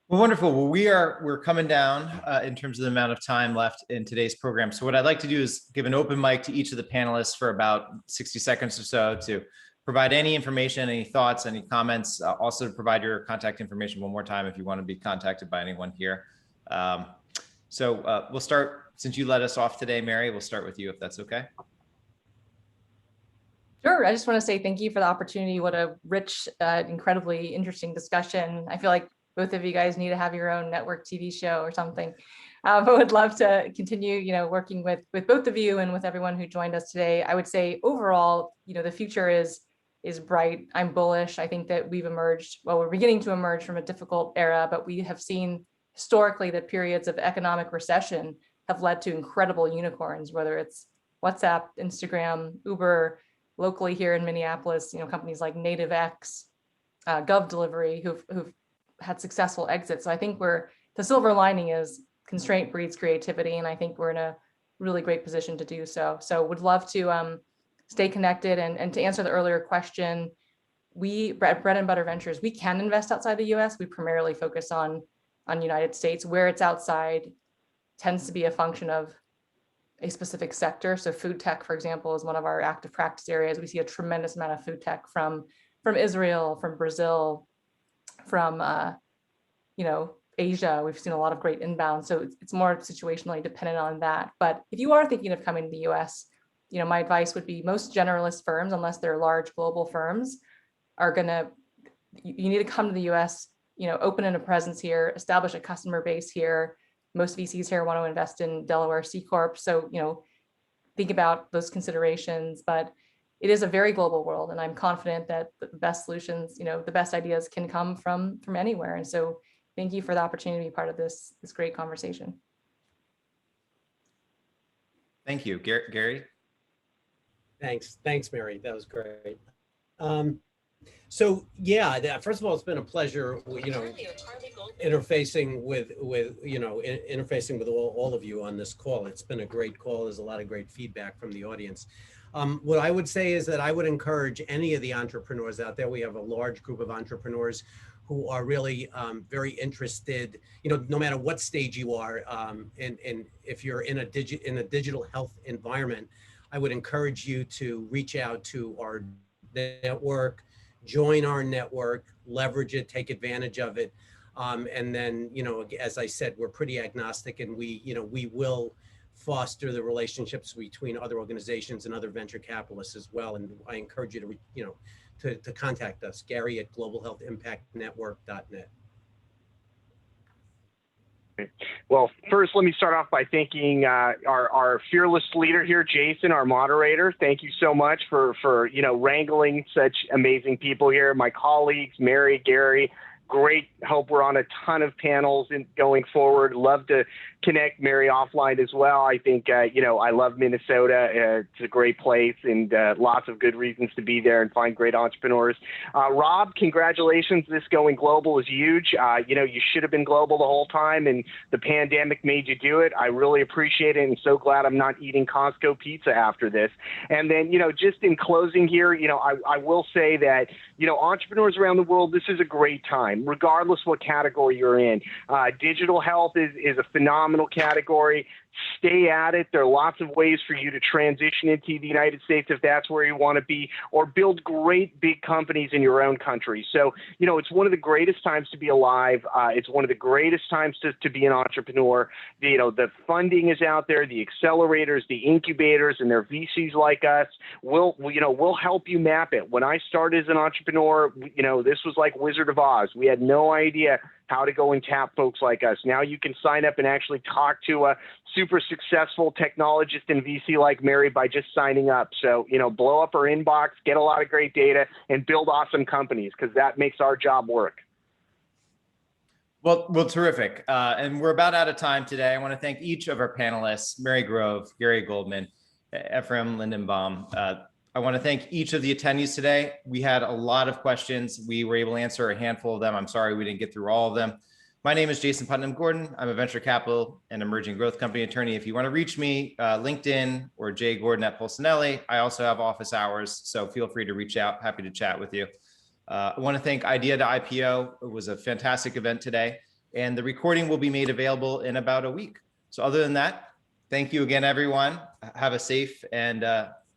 Well, wonderful. Well, we're coming down in terms of the amount of time left in today's program. So what I'd like to do is give an open mic to each of the panelists for about 60 seconds or so to provide any information, any thoughts, any comments, also to provide your contact information one more time if you want to be contacted by anyone here. So we'll start, since you led us off today, Mary, we'll start with you if that's okay. Sure. I just want to say thank you for the opportunity. What a rich, incredibly interesting discussion. I feel like both of you guys need to have your own network TV show or something. But would love to continue, working with both of you and with everyone who joined us today. I would say overall, the future is bright. I'm bullish. I think that we're beginning to emerge from a difficult era, but we have seen historically that periods of economic recession have led to incredible unicorns, whether it's WhatsApp, Instagram, Uber, locally here in Minneapolis, companies like NativeX, Gov Delivery, who've had successful exits. So I think the silver lining is constraint breeds creativity, and I think we're in a really great position to do so. So would love to stay connected, and to answer the earlier question, we at Bread and Butter Ventures, we can invest outside the US. We primarily focus on United States. Where it's outside tends to be a function of a specific sector. So food tech, for example, is one of our active practice areas. We see a tremendous amount of food tech from Israel, from Brazil, from Asia. We've seen a lot of great inbound. So it's more situationally dependent on that. But if you are thinking of coming to the US, my advice would be most generalist firms, unless they're large global firms, you need to come to the US, open in a presence here, establish a customer base here. Most VCs here want to invest in Delaware C Corp. So, think about those considerations, but it is a very global world, and I'm confident that the best solutions, the best ideas can come from anywhere. And so thank you for the opportunity to be part of this great conversation. Thank you. Gary? Thanks, Mary. That was great. So yeah, first of all, it's been a pleasure, interfacing with all of you on this call. It's been a great call. There's a lot of great feedback from the audience. What I would say is that I would encourage any of the entrepreneurs out there. We have a large group of entrepreneurs who are really very interested, no matter what stage you are, and if you're in a digital health environment, I would encourage you to reach out to our network, join our network, leverage it, take advantage of it. And then, as I said, we're pretty agnostic, and we will foster the relationships between other organizations and other venture capitalists as well. And I encourage you to contact us, Gary at globalhealthimpactnetwork.net. Well, first, let me start off by thanking our fearless leader here, Jason, our moderator. Thank you so much for wrangling such amazing people here. My colleagues, Mary, Gary, great. Hope we're on a ton of panels going forward. Love to connect Mary offline as well. I think, I love Minnesota. It's a great place, and lots of good reasons to be there and find great entrepreneurs. Rob, congratulations. This going global is huge. You should have been global the whole time, and the pandemic made you do it. I really appreciate it, and so glad I'm not eating Costco pizza after this. And then, just in closing here, I will say that, entrepreneurs around the world, this is a great time, regardless what category you're in. Digital health is a phenomenal category. stay at it. There are lots of ways for you to transition into the United States if that's where you want to be, or build great big companies in your own country. So, you know, it's one of the greatest times to be alive. It's one of the greatest times to be an entrepreneur. You know, the funding is out there, the accelerators, the incubators, and their VCs like us will help you map it. When I started as an entrepreneur, you know, this was like Wizard of Oz. We had no idea how to go and tap folks like us. Now you can sign up and actually talk to a super successful technologist and VC like Mary by just signing up. So, you know, blow up our inbox, get a lot of great data, and build awesome companies, because that makes our job work. Well, terrific. And we're about out of time today. I want to thank each of our panelists, Mary Grove, Gary Goldman, Ephraim Lindenbaum. I want to thank each of the attendees today. We had a lot of questions. We were able to answer a handful of them. I'm sorry we didn't get through all of them. My name is Jason Putnam Gordon. I'm a venture capital and emerging growth company attorney. If you want to reach me, LinkedIn or jgordon@Polsinelli. I also have office hours, so feel free to reach out. Happy to chat with you. I want to thank Idea to IPO. It was a fantastic event today, and the recording will be made available in about a week. So other than that, thank you again, everyone. Have a safe and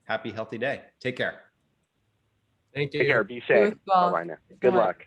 happy, healthy day. Take care. Thank you. Take care. Be safe. Well, Bye-bye now. Good luck.